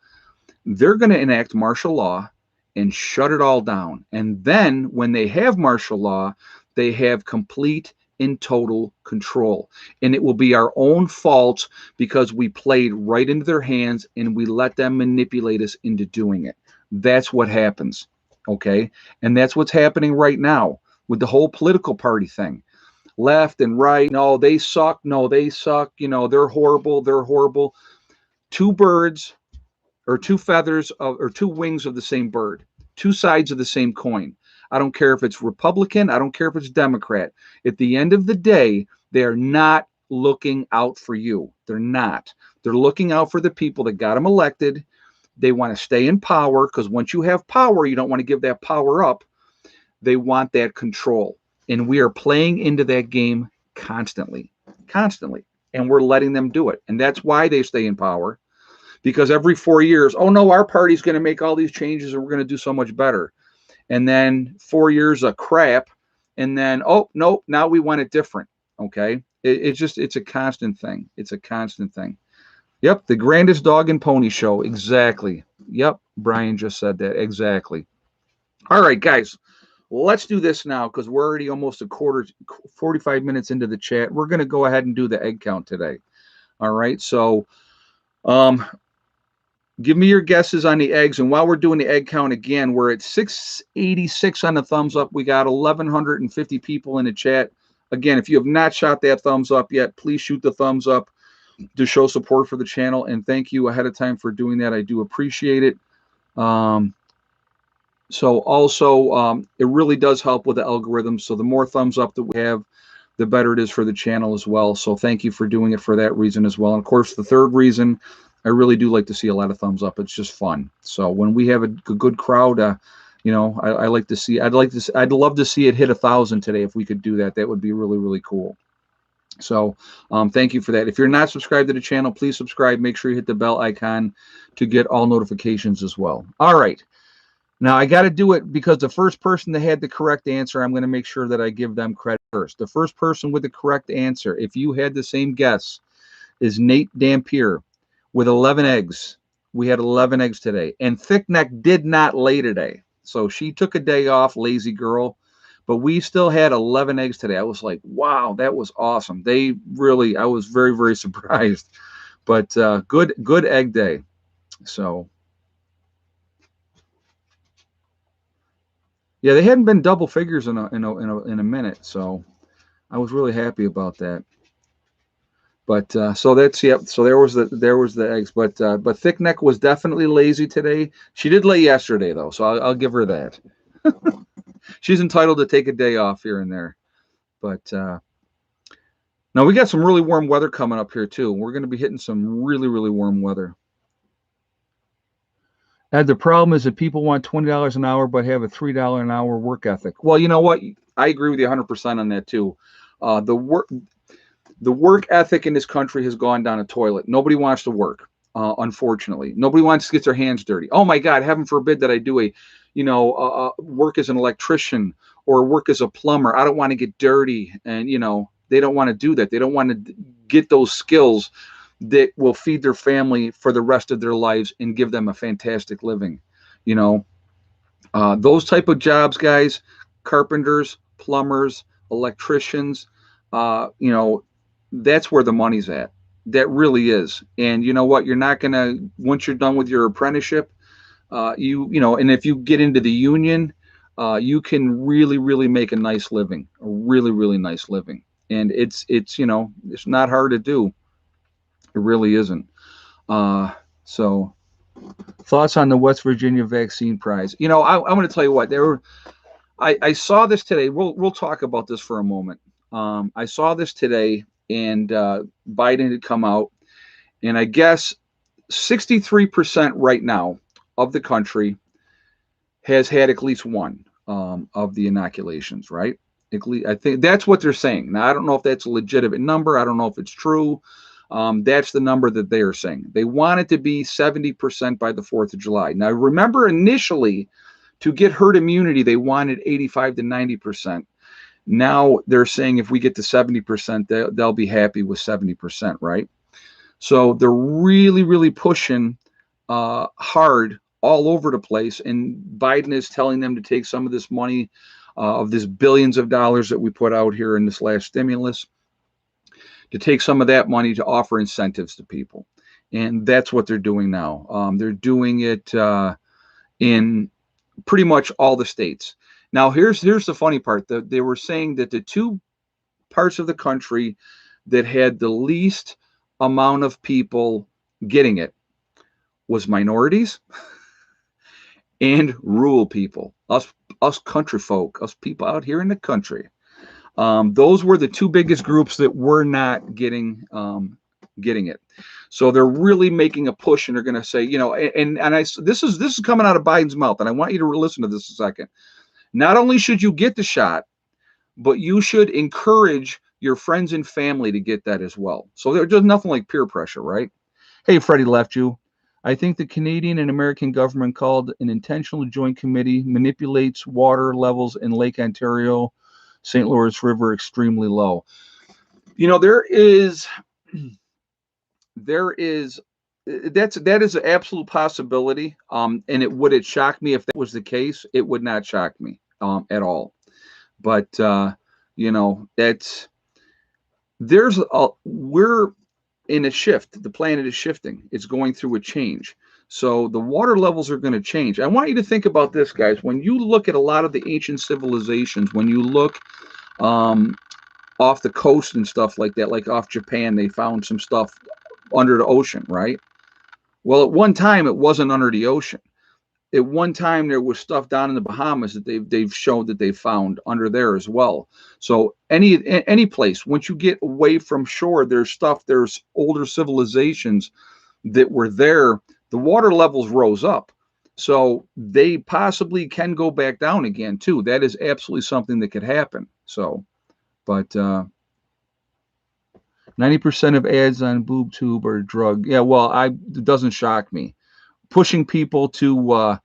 they're going to enact martial law and shut it all down. And then when they have martial law, they have complete and total control. And it will be our own fault because we played right into their hands and we let them manipulate us into doing it. That's what happens. Okay. And that's what's happening right now with the whole political party thing. Left and right. No, they suck. No, they suck. You know, they're horrible. They're horrible. Two birds or two feathers or two wings of the same bird, two sides of the same coin. I don't care if it's Republican. I don't care if it's Democrat. At the end of the day, they're not looking out for you. They're not. They're looking out for the people that got them elected. They want to stay in power because once you have power, you don't want to give that power up. They want that control. And we are playing into that game constantly, constantly. And we're letting them do it. And that's why they stay in power. Because every 4 years, oh no, our party's going to make all these changes and we're going to do so much better. And then 4 years of crap, and then oh no, now we want it different. Okay, it's a constant thing. It's a constant thing. Yep, the grandest dog and pony show. Exactly. Yep, Brian just said that. Exactly. All right, guys, let's do this now because we're already almost 45 minutes into the chat. We're going to go ahead and do the egg count today. All right, so give me your guesses on the eggs. And while we're doing the egg count again, we're at 686 on the thumbs up. We got 1,150 people in the chat. Again, if you have not shot that thumbs up yet, please shoot the thumbs up to show support for the channel. And thank you ahead of time for doing that. I do appreciate it. So also, it really does help with the algorithm. So the more thumbs up that we have, the better it is for the channel as well. So thank you for doing it for that reason as well. And of course, the third reason, I really do like to see a lot of thumbs up. It's just fun. So when we have a good crowd, you know, I like to see. I'd love to see it hit 1,000 today. If we could do that, that would be really, really cool. So thank you for that. If you're not subscribed to the channel, please subscribe. Make sure you hit the bell icon to get all notifications as well. All right. Now I got to do it because the first person that had the correct answer, I'm going to make sure that I give them credit first. The first person with the correct answer, if you had the same guess, is Nate Dampier with 11 eggs. We had 11 eggs today. And Thickneck did not lay today. So she took a day off, lazy girl. But we still had 11 eggs today. I was like, wow, that was awesome. They really, I was very, very surprised. But good egg day. So yeah, they hadn't been double figures in a minute, so I was really happy about that. But so that's yep. So there was the eggs. But Thick Neck was definitely lazy today. She did lay yesterday though, so I'll give her that. She's entitled to take a day off here and there. But now we got some really warm weather coming up here too. We're going to be hitting some really warm weather. And the problem is that people want $20 an hour but have a $3 an hour work ethic. Well, you know what? I agree with you 100% on that too. The work ethic in this country has gone down a toilet. Nobody wants to work, unfortunately. Nobody wants to get their hands dirty. Oh my God, heaven forbid that I do work as an electrician or work as a plumber. I don't want to get dirty, and they don't want to do that. They don't want to get those skills that will feed their family for the rest of their lives and give them a fantastic living. Those type of jobs, guys, carpenters, plumbers, electricians, that's where the money's at. That really is. And you know what? You're not going to, once you're done with your apprenticeship, and if you get into the union, you can really make a nice living, a really nice living. And it's not hard to do. It really isn't. So thoughts on the West Virginia vaccine prize? I'm going to tell you what, I saw this today. We'll talk about this for a moment. I saw this today, and Biden had come out, and I guess 63% right now of the country has had at least one of the inoculations, right? I think that's what they're saying. Now, I don't know if that's a legitimate number. I don't know if it's true. That's the number that they are saying. They want it to be 70% by the 4th of July. Now, remember, initially, to get herd immunity, they wanted 85 to 90%. Now they're saying if we get to 70%, they'll be happy with 70%, right? So they're really pushing hard all over the place. And Biden is telling them to take some of this money, of this billions of dollars that we put out here in this last stimulus, to take some of that money to offer incentives to people. And that's what they're doing now. They're doing it in pretty much all the states. Now, here's the funny part. They were saying that the two parts of the country that had the least amount of people getting it was minorities and rural people, us country folk, us people out here in the country. Those were the two biggest groups that were not getting it. So they're really making a push, and they're going to say, this is coming out of Biden's mouth, and I want you to listen to this a second. Not only should you get the shot, but you should encourage your friends and family to get that as well. So there's just nothing like peer pressure, right? Hey, Freddie left you. I think the Canadian and American government, called an intentional joint committee, manipulates water levels in Lake Ontario, St. Lawrence River extremely low. That is an absolute possibility. And would it shock me if that was the case? It would not shock me at all. But we're in a shift. The planet is shifting. It's going through a change. So the water levels are going to change. I want you to think about this, guys. When you look at a lot of the ancient civilizations, when you look off the coast and stuff like that, like off Japan, they found some stuff under the ocean, right? Well, at one time, it wasn't under the ocean. At one time, there was stuff down in the Bahamas that they've shown that they found under there as well. So any place, once you get away from shore, there's older civilizations that were there. The water levels rose up. So they possibly can go back down again, too. That is absolutely something that could happen. So, but 90% of ads on boob tube are drug. Yeah, well, it doesn't shock me. Pushing people to,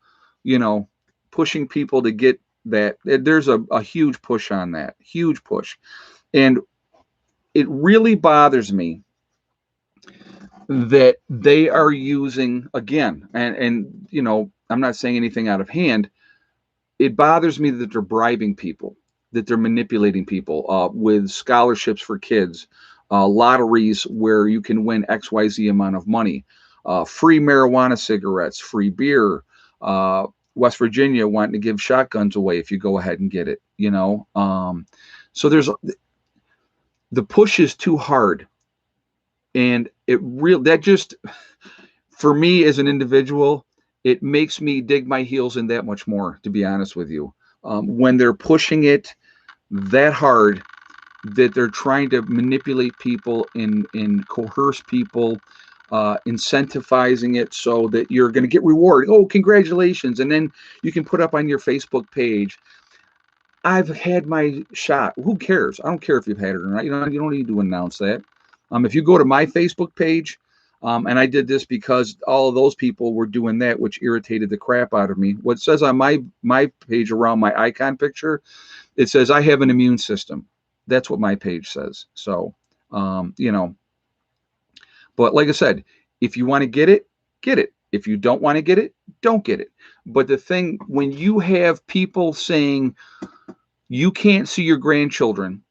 pushing people to get that. There's a huge push on that, huge push. And it really bothers me that they are using, again, and I'm not saying anything out of hand. It bothers me that they're bribing people, that they're manipulating people with scholarships for kids, lotteries where you can win XYZ amount of money, free marijuana cigarettes, free beer. West Virginia wanting to give shotguns away if you go ahead and get it, you know. So the push is too hard, and that just, for me as an individual, it makes me dig my heels in that much more, to be honest with you. When they're pushing it that hard, that they're trying to manipulate people and coerce people, incentivizing it so that you're going to get rewarded. Oh, congratulations. And then you can put up on your Facebook page, I've had my shot. Who cares? I don't care if you've had it or not. You know, you don't need to announce that. If you go to my Facebook page, and I did this because all of those people were doing that, which irritated the crap out of me. What it says on my page around my icon picture, it says I have an immune system. That's what my page says. So, you know, but like I said, if you want to get it, get it. If you don't want to get it, don't get it. But the thing, when you have people saying you can't see your grandchildren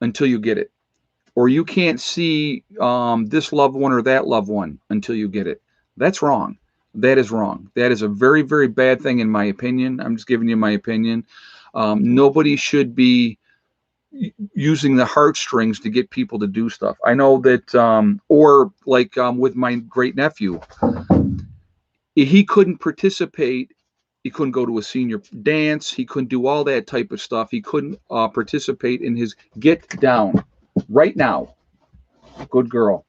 until you get it, or you can't see this loved one or that loved one until you get it, that's wrong. That is wrong. That is a very, very bad thing in my opinion. I'm just giving you my opinion. Nobody should be using the heartstrings to get people to do stuff. I know that, or like with my great nephew, he couldn't participate. He couldn't go to a senior dance. He couldn't do all that type of stuff. He couldn't participate in his get down right now. Good girl.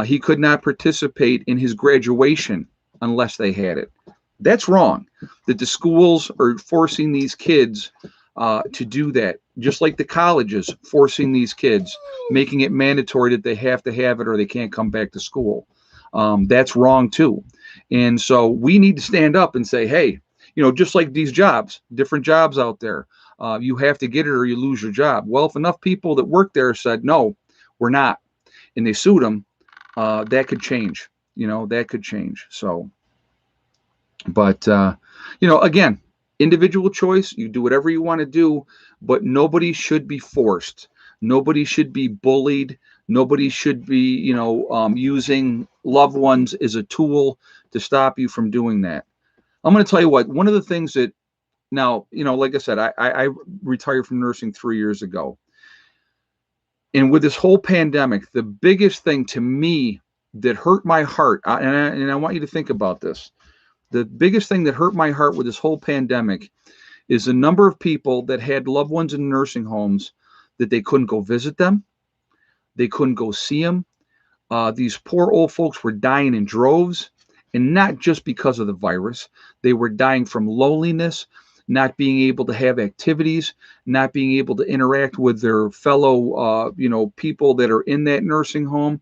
He could not participate in his graduation unless they had it. That's wrong. That the schools are forcing these kids to do that, just like the colleges forcing these kids, making it mandatory that they have to have it or they can't come back to school. That's wrong too. And so we need to stand up and say, hey, you know, just like these jobs, different jobs out there, you have to get it or you lose your job. Well, if enough people that work there said, no, we're not, and they sued them, that could change. You know, that could change. So, but, you know, again, individual choice, you do whatever you want to do, but nobody should be forced. Nobody should be bullied. Nobody should be, you know, using loved ones as a tool to stop you from doing that. I'm going to tell you what, one of the things that now, you know, like I said, I retired from nursing 3 years ago. And with this whole pandemic, the biggest thing to me that hurt my heart, and I want you to think about this, the biggest thing that hurt my heart with this whole pandemic is the number of people that had loved ones in nursing homes that they couldn't go visit them. They couldn't go see them. These poor old folks were dying in droves, and not just because of the virus. They were dying from loneliness, not being able to have activities, not being able to interact with their fellow, you know, people that are in that nursing home.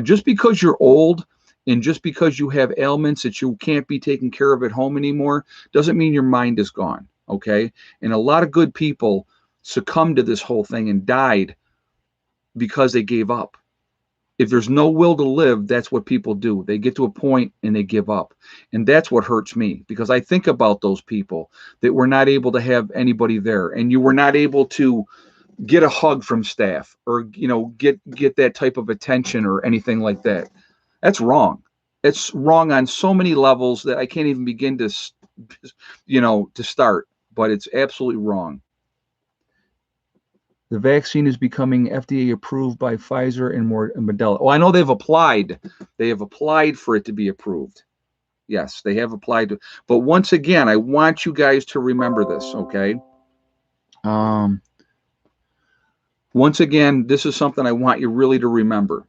Just because you're old and just because you have ailments that you can't be taken care of at home anymore doesn't mean your mind is gone, okay? And a lot of good people succumbed to this whole thing and died because they gave up. If there's no will to live, that's what people do. They get to a point and they give up. And that's what hurts me, because I think about those people that were not able to have anybody there, and you were not able to get a hug from staff or, you know, get that type of attention or anything like that. That's wrong. It's wrong on so many levels that I can't even begin to, you know, to start, but it's absolutely wrong. The vaccine is becoming FDA approved by Pfizer and Moderna. Oh, I know they've applied. They have applied for it to be approved. Yes, they have applied to. But once again, I want you guys to remember this, okay? Once again, this is something I want you really to remember.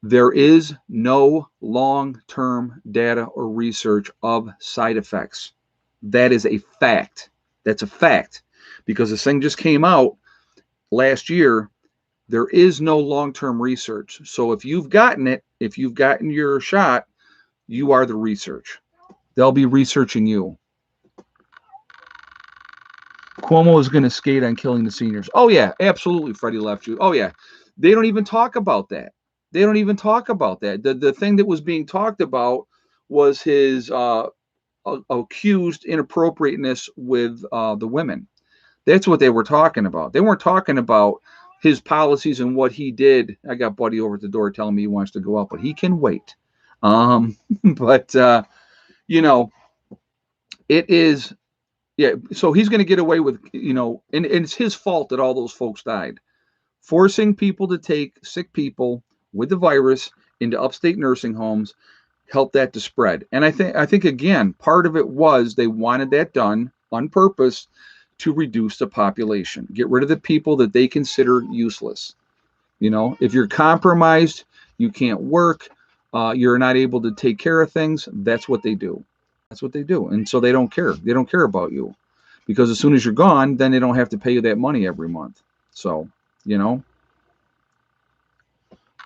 There is no long-term data or research of side effects. That is a fact. That's a fact. Because this thing just came out last year, there is no long-term research. So if you've gotten it, if you've gotten your shot, you are the research. They'll be researching you. Cuomo is going to skate on killing the seniors. Oh, yeah, absolutely, Freddie left you. Oh, yeah. They don't even talk about that. They don't even talk about that. The thing that was being talked about was his accused inappropriateness with the women. That's what they were talking about. They weren't talking about his policies and what he did. I got Buddy over at the door telling me he wants to go out, but he can wait. But you know, it is, yeah. So he's going to get away with, and it's his fault that all those folks died, forcing people to take sick people with the virus into upstate nursing homes, help that to spread. And I think again, part of it was they wanted that done on purpose to reduce the population, get rid of the people that they consider useless. If you're compromised, you can't work, you're not able to take care of things. That's what they do. That's what they do. And so they don't care. They don't care about you, because as soon as you're gone, then they don't have to pay you that money every month. So, you know.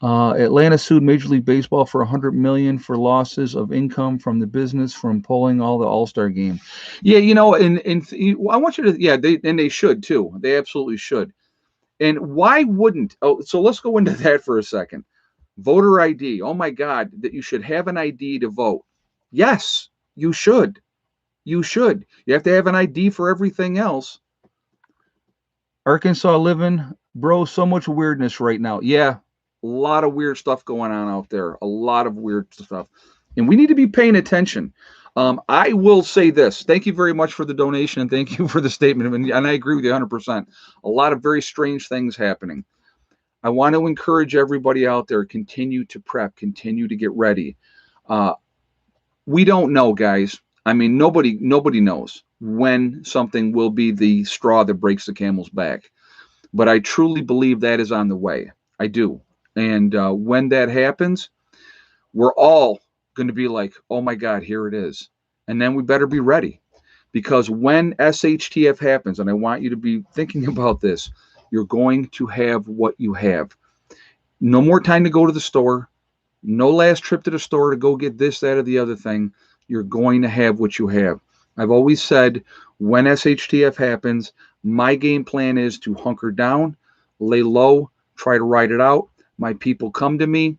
Atlanta sued Major League Baseball for $100 million for losses of income from the business from pulling all the All-Star game. Yeah, and I want you to, yeah, they should too. They absolutely should. And why wouldn't? Oh, so let's go into that for a second. Voter ID. Oh my God, that you should have an ID to vote. Yes, you should. You should. You have to have an ID for everything else. Arkansas living, bro, so much weirdness right now. Yeah, a lot of weird stuff going on out there. A lot of weird stuff. And we need to be paying attention. I will say this. Thank you very much for the donation, and thank you for the statement. And I agree with you 100%. A lot of very strange things happening. I want to encourage everybody out there, continue to prep, continue to get ready. We don't know, guys. I mean, nobody knows when something will be the straw that breaks the camel's back. But I truly believe that is on the way. I do. And when that happens, we're all going to be like, oh my God, here it is. And then we better be ready. Because when SHTF happens, and I want you to be thinking about this, you're going to have what you have. No more time to go to the store. No last trip to the store to go get this, that, or the other thing. You're going to have what you have. I've always said, when SHTF happens, my game plan is to hunker down, lay low, try to ride it out. My people come to me,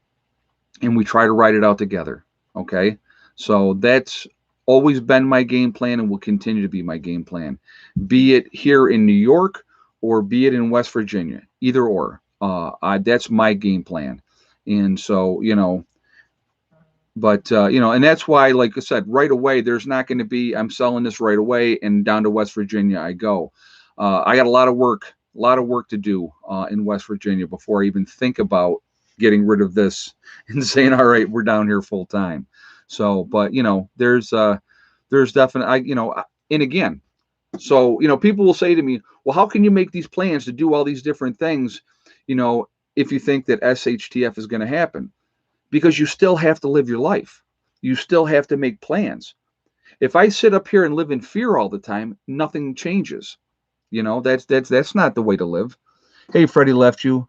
and we try to ride it out together. Okay? So that's always been my game plan and will continue to be my game plan. Be it here in New York or be it in West Virginia. Either or. That's my game plan. And so, but, and that's why, like I said, right away, there's not going to be, I'm selling this right away and down to West Virginia I go. I got a lot of work to do in West Virginia before I even think about getting rid of this and saying, all right, we're down here full time. So, but, there's definitely, and again, so, people will say to me, well, how can you make these plans to do all these different things, if you think that SHTF is going to happen? Because you still have to live your life. You still have to make plans. If I sit up here and live in fear all the time, nothing changes. That's not the way to live. Hey, Freddie left you.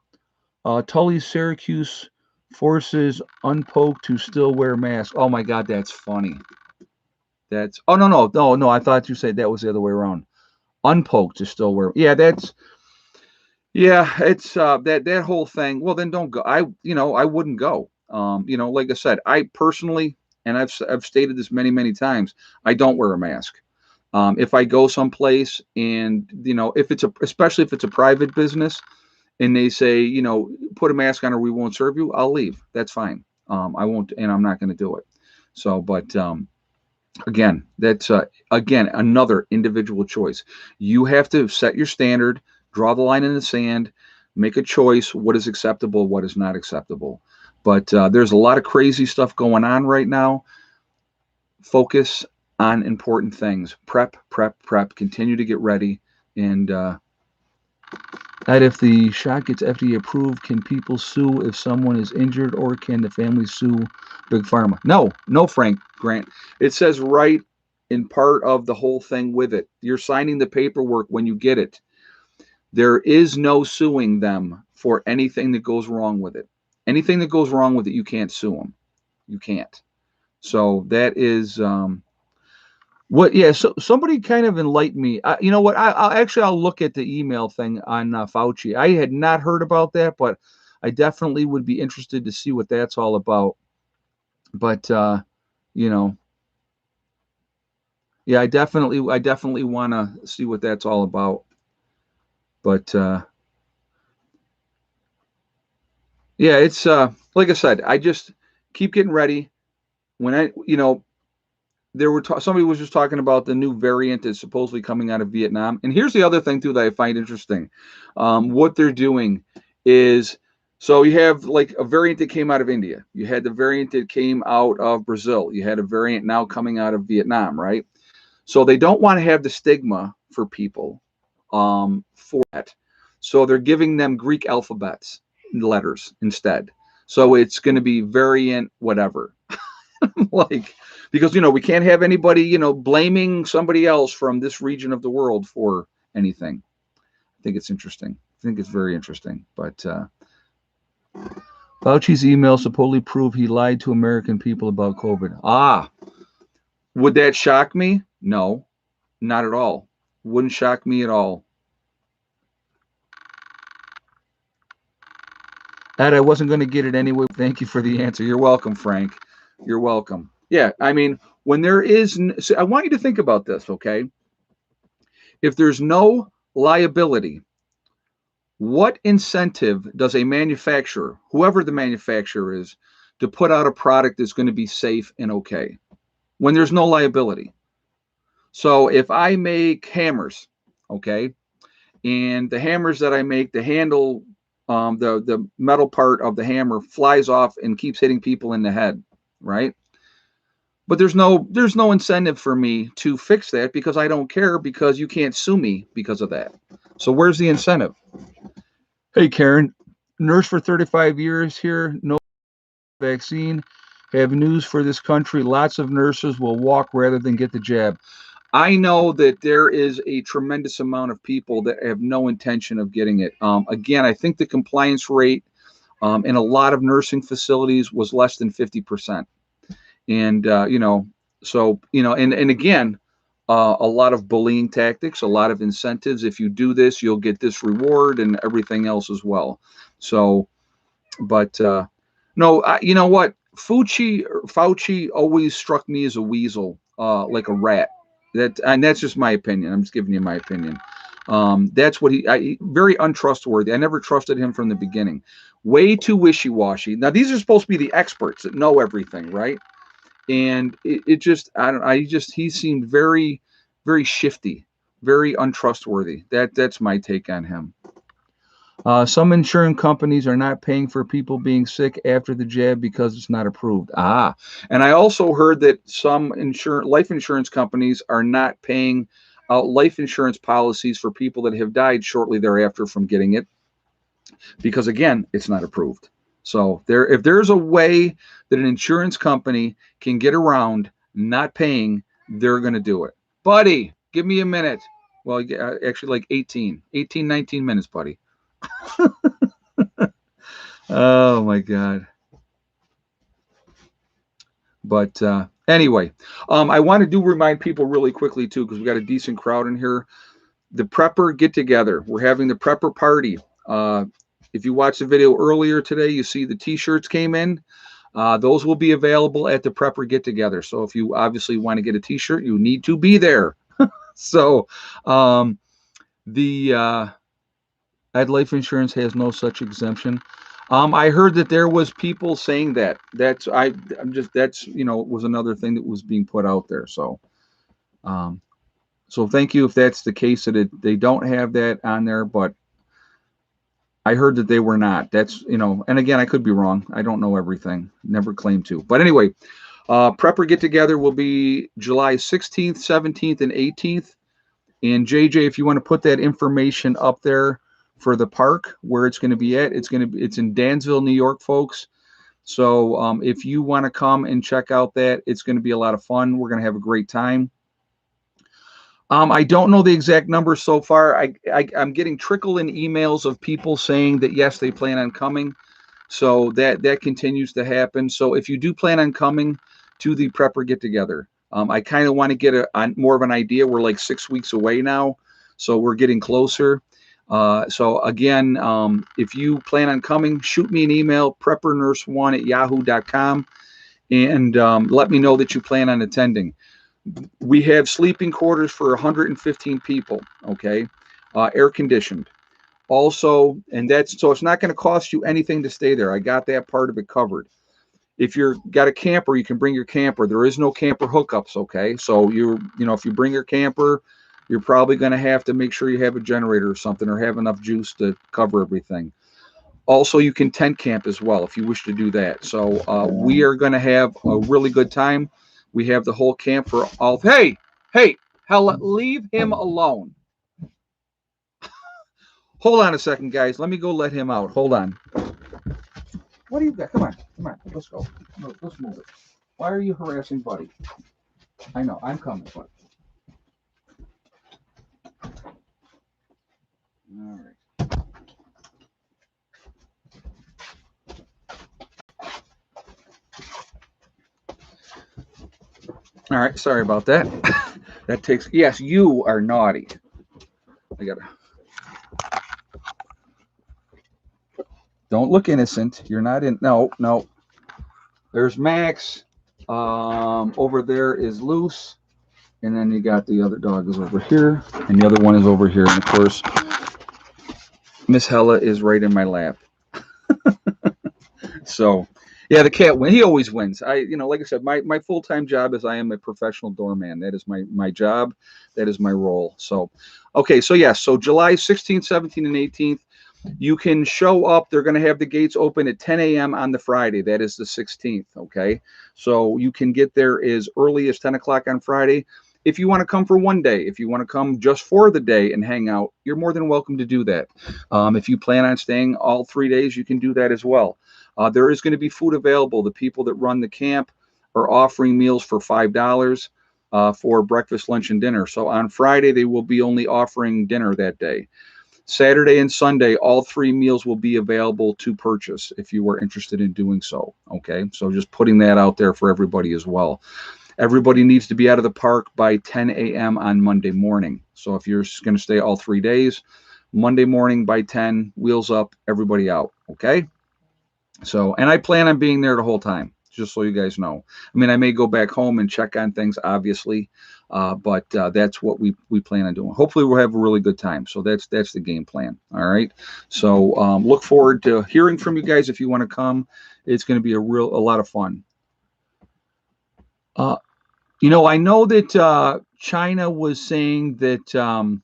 Tully Syracuse forces unpoked to still wear masks. Oh my God, that's funny. No. I thought you said that was the other way around. Unpoked to still wear. Yeah, it's that whole thing. Well, then don't go. I wouldn't go. Like I said, I personally, and I've stated this many, many times, I don't wear a mask. If I go someplace and, especially if it's a private business and they say, put a mask on or we won't serve you, I'll leave. That's fine. I won't, and I'm not going to do it. So, but, again, that's, again, another individual choice. You have to set your standard, draw the line in the sand, make a choice. What is acceptable? What is not acceptable? But there's a lot of crazy stuff going on right now. Focus on important things. Prep. Continue to get ready. And if the shot gets FDA approved, can people sue if someone is injured, or can the family sue Big Pharma? No, Frank Grant. It says right in part of the whole thing with it. You're signing the paperwork when you get it. There is no suing them for anything that goes wrong with it. Anything that goes wrong with it, you can't sue them. You can't. So that is what. Yeah. So somebody kind of enlightened me. You know what? I'll look at the email thing on Fauci. I had not heard about that, but I definitely would be interested to see what that's all about. But yeah, I definitely want to see what that's all about. But Yeah, it's like I said, I just keep getting ready. When I, somebody was just talking about the new variant that's supposedly coming out of Vietnam. And here's the other thing too that I find interesting. What they're doing is, so you have like a variant that came out of India. You had the variant that came out of Brazil. You had a variant now coming out of Vietnam, right? So they don't want to have the stigma for people for that. So they're giving them Greek alphabets letters instead. So it's going to be variant whatever. Like, because we can't have anybody blaming somebody else from this region of the world for anything. I think it's interesting. I think it's very interesting. But Fauci's email supposedly prove he lied to American people about COVID. Would that shock me? No, not at all. Wouldn't shock me at all. Ed, I wasn't going to get it anyway. Thank you for the answer. You're welcome, Frank. You're welcome. Yeah, I mean, when there is, so I want you to think about this, okay? If there's no liability, what incentive does a manufacturer, whoever the manufacturer is, to put out a product that's going to be safe and okay when there's no liability? So if I make hammers, okay, and the hammers that I make, the handle, the metal part of the hammer flies off and keeps hitting people in the head, right? But there's no incentive for me to fix that because I don't care, because you can't sue me because of that. So where's the incentive? Hey, Karen, nurse for 35 years here, no vaccine. Have news for this country. Lots of nurses will walk rather than get the jab. I know that there is a tremendous amount of people that have no intention of getting it. Again, I think the compliance rate in a lot of nursing facilities was less than 50%. And, and again, a lot of bullying tactics, a lot of incentives. If you do this, you'll get this reward and everything else as well. So, but no, you know what? Fauci always struck me as a weasel, like a rat. And that's just my opinion. I'm just giving you my opinion. That's what very untrustworthy. I never trusted him from the beginning. Way too wishy-washy. Now, these are supposed to be the experts that know everything, right? And it just, he seemed very, very shifty, very untrustworthy. That's my take on him. Some insurance companies are not paying for people being sick after the jab because it's not approved. And I also heard that some life insurance companies are not paying out life insurance policies for people that have died shortly thereafter from getting it because, again, it's not approved. So if there's a way that an insurance company can get around not paying, they're going to do it. Buddy, give me a minute. Well, actually like 19 minutes, buddy. Oh my God. But anyway, I want to remind people really quickly too, because we got a decent crowd in here. The prepper get together. We're having the prepper party. If you watched the video earlier today, you see the t-shirts came in. Those will be available at the prepper get together. So if you obviously want to get a t-shirt, you need to be there. So the Ad Life Insurance has no such exemption. I heard that there was people saying that. That's was another thing that was being put out there. So, so thank you if that's the case that they don't have that on there, but I heard that they were not. That's and again, I could be wrong. I don't know everything. Never claimed to. But anyway, prepper get together will be July 16th, 17th, and 18th. And JJ, if you want to put that information up there for the park where it's going to be at, it's in Dansville, New York, folks. So if you want to come and check out that, it's going to be a lot of fun. We're going to have a great time. I don't know the exact numbers so far. I'm getting trickle in emails of people saying that yes, they plan on coming. So that continues to happen. So if you do plan on coming to the prepper get together, I kind of want to get more of an idea. We're like 6 weeks away now, so we're getting closer. So again, if you plan on coming, shoot me an email, preppernurse1@yahoo.com, and let me know that you plan on attending. We have sleeping quarters for 115 people, okay, air conditioned. Also, and that's so it's not going to cost you anything to stay there. I got that part of it covered. If you're got a camper, you can bring your camper. There is no camper hookups, okay? So if you bring your camper, you're probably going to have to make sure you have a generator or something, or have enough juice to cover everything. Also, you can tent camp as well if you wish to do that. So we are going to have a really good time. We have the whole camp for all. Hey, hell, leave him alone. Hold on a second, guys. Let me go let him out. Hold on. What do you got? Come on. Let's go. Let's move it. Why are you harassing Buddy? I know. I'm coming, Buddy. All right. All right. Sorry about that. That takes. Yes, you are naughty. I gotta. Don't look innocent. You're not in. No. There's Max. Over there is Loose. And then you got the other dog is over here. And the other one is over here. And of course, Miss Hella is right in my lap. So, yeah, the cat wins. He always wins. Like I said, my full-time job is I am a professional doorman. That is my job. That is my role. So, okay. So, yes. So July 16th, 17th, and 18th. You can show up. They're going to have the gates open at 10 a.m. on the Friday. That is the 16th, okay? So you can get there as early as 10 o'clock on Friday. If you want to come for one day, if you want to come just for the day and hang out, you're more than welcome to do that. If you plan on staying all 3 days, you can do that as well. There is going to be food available. The people that run the camp are offering meals for $5 for breakfast, lunch, and dinner. So on Friday, they will be only offering dinner that day. Saturday and Sunday, all 3 meals will be available to purchase if you are interested in doing so. Okay, so just putting that out there for everybody as well. Everybody needs to be out of the park by 10 a.m. on Monday morning. So if you're going to stay all 3 days, Monday morning by 10, wheels up, everybody out. Okay, so, and I plan on being there the whole time, just so you guys know. I mean, I may go back home and check on things, obviously. But that's what we plan on doing. Hopefully we'll have a really good time. So that's the game plan. All right. So look forward to hearing from you guys if you want to come. It's going to be a lot of fun. I know that China was saying that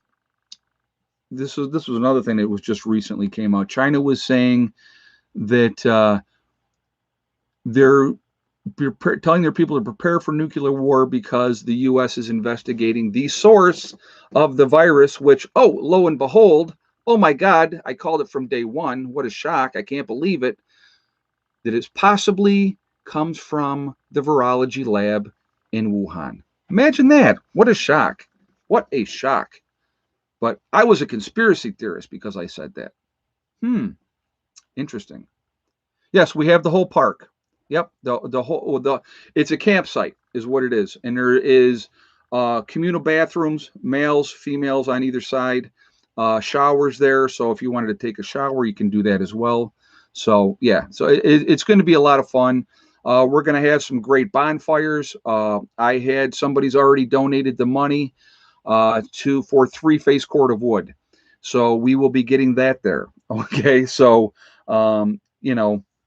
this was another thing that was just recently came out. China was saying that they're telling their people to prepare for nuclear war because the U.S. is investigating the source of the virus, which, lo and behold, oh my God, I called it from day one. What a shock. I can't believe it. That it possibly comes from the virology lab in Wuhan. Imagine that. What a shock. What a shock. But I was a conspiracy theorist because I said that. Interesting. Yes, we have the whole park. Yep, it's a campsite is what it is, and there is communal bathrooms, males, females on either side, showers there. So if you wanted to take a shower, you can do that as well. So yeah, so it's going to be a lot of fun. We're going to have some great bonfires. I had somebody's already donated the money for 3-face cord of wood, so we will be getting that there. Okay, so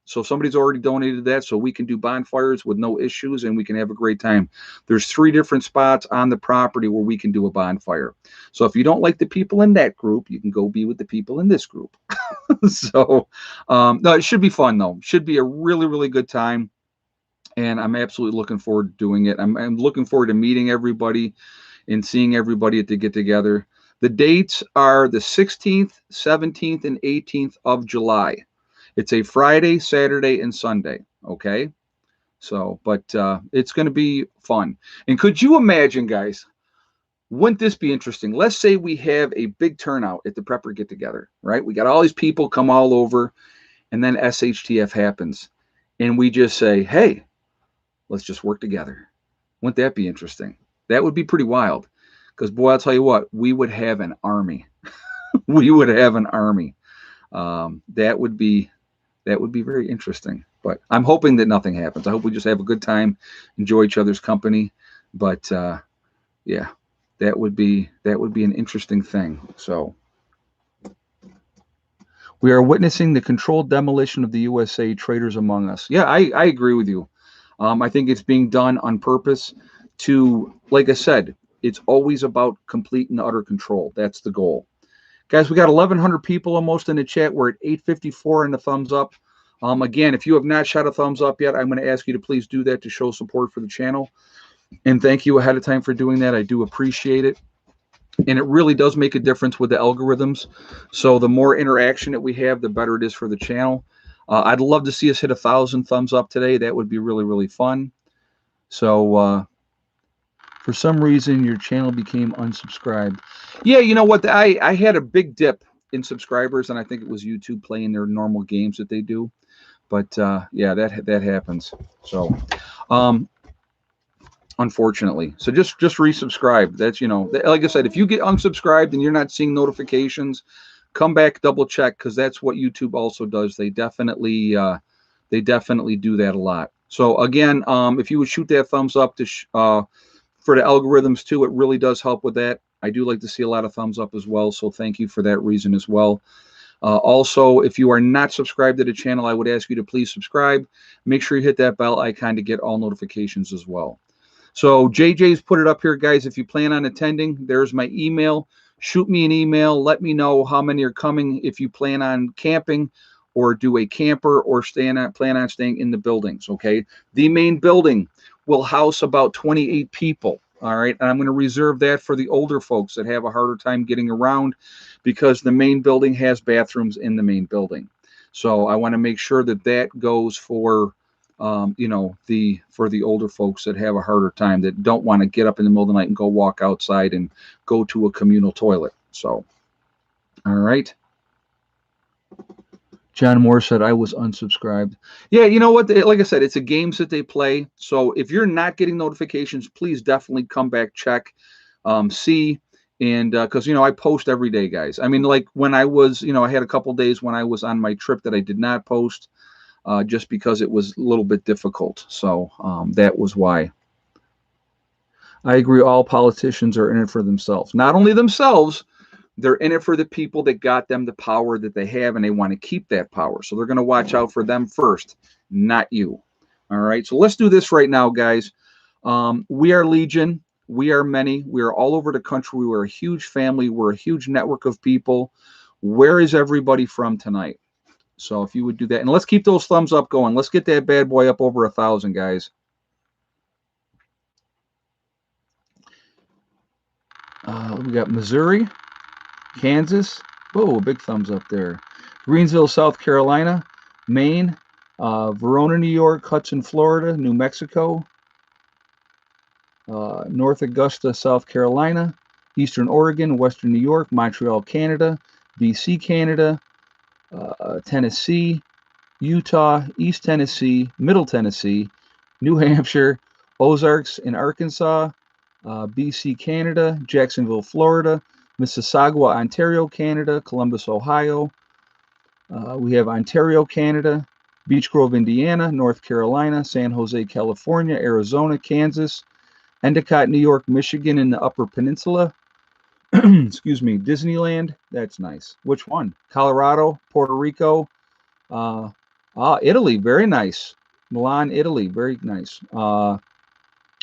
So somebody's already donated that, so we can do bonfires with no issues, and we can have a great time. There's 3 different spots on the property where we can do a bonfire. So if you don't like the people in that group, you can go be with the people in this group. So, no, it should be fun, though. Should be a really, really good time, and I'm absolutely looking forward to doing it. I'm looking forward to meeting everybody and seeing everybody at the get-together. The dates are the 16th, 17th, and 18th of July. It's a Friday, Saturday, and Sunday. Okay. So, but it's going to be fun. And could you imagine, guys, wouldn't this be interesting? Let's say we have a big turnout at the prepper get together, right? We got all these people come all over, and then SHTF happens. And we just say, hey, let's just work together. Wouldn't that be interesting? That would be pretty wild. Because, boy, I'll tell you what, we would have an army. We would have an army. That would be very interesting, but I'm hoping that nothing happens. I hope we just have a good time, enjoy each other's company. But yeah, that would be an interesting thing. So We are witnessing the controlled demolition of the USA, traitors among us. Yeah, I agree with you. I think it's being done on purpose to, like I said, it's always about complete and utter control. That's the goal. Guys, we got 1,100 people almost in the chat. We're at 854 in the thumbs up. Again, if you have not shot a thumbs up yet, I'm going to ask you to please do that to show support for the channel. And thank you ahead of time for doing that. I do appreciate it. And it really does make a difference with the algorithms. So the more interaction that we have, the better it is for the channel. I'd love to see us hit 1,000 thumbs up today. That would be really, really fun. So for some reason, your channel became unsubscribed. Yeah, you know what? I had a big dip in subscribers, and I think it was YouTube playing their normal games that they do. But yeah, that happens. So unfortunately, so just resubscribe. That's, you know, like I said, if you get unsubscribed and you're not seeing notifications, come back, double check, because that's what YouTube also does. They definitely do that a lot. So again, if you would shoot that thumbs up to for the algorithms too, it really does help with that. I do like to see a lot of thumbs up as well, so thank you for that reason as well. Also, if you are not subscribed to the channel, I would ask you to please subscribe. Make sure you hit that bell icon to get all notifications as well. So JJ's put it up here, guys. If you plan on attending, there's my email. Shoot me an email. Let me know how many are coming. If you plan on camping or do a camper or plan on staying in the buildings, okay? The main building will house about 28 people, all right? And I'm going to reserve that for the older folks that have a harder time getting around, because the main building has bathrooms in the main building. So I want to make sure that that goes for you know, for the older folks that have a harder time, that don't want to get up in the middle of the night and go walk outside and go to a communal toilet. So, all right. John Moore said, I was unsubscribed. Yeah, you know what? Like I said, it's a games that they play. So if you're not getting notifications, please definitely come back, check, see. And because, you know, I post every day, guys. I mean, like when I was, you know, I had a couple days when I was on my trip that I did not post. Just because it was a little bit difficult. So that was why. I agree. All politicians are in it for themselves. Not only themselves, they're in it for the people that got them the power that they have, and they want to keep that power. So they're going to watch out for them first, not you. All right. So let's do this right now, guys. We are Legion. We are many. We are all over the country. We're a huge family. We're a huge network of people. Where is everybody from tonight? So if you would do that, and let's keep those thumbs up going. Let's get that bad boy up over 1,000, guys. We got Missouri, Kansas. Whoa, big thumbs up there. Greensville, South Carolina, Maine, Verona, New York, Hudson, Florida, New Mexico, North Augusta, South Carolina, Eastern Oregon, Western New York, Montreal, Canada, BC, Canada, Tennessee, Utah, East Tennessee, Middle Tennessee, New Hampshire, Ozarks in Arkansas, BC, Canada, Jacksonville, Florida, Mississauga, Ontario, Canada, Columbus, Ohio. We have Ontario, Canada, Beech Grove, Indiana, North Carolina, San Jose, California, Arizona, Kansas, Endicott, New York, Michigan in the Upper Peninsula. Excuse me, Disneyland. That's nice. Which one? Colorado, Puerto Rico, Italy, very nice. Milan, Italy, very nice.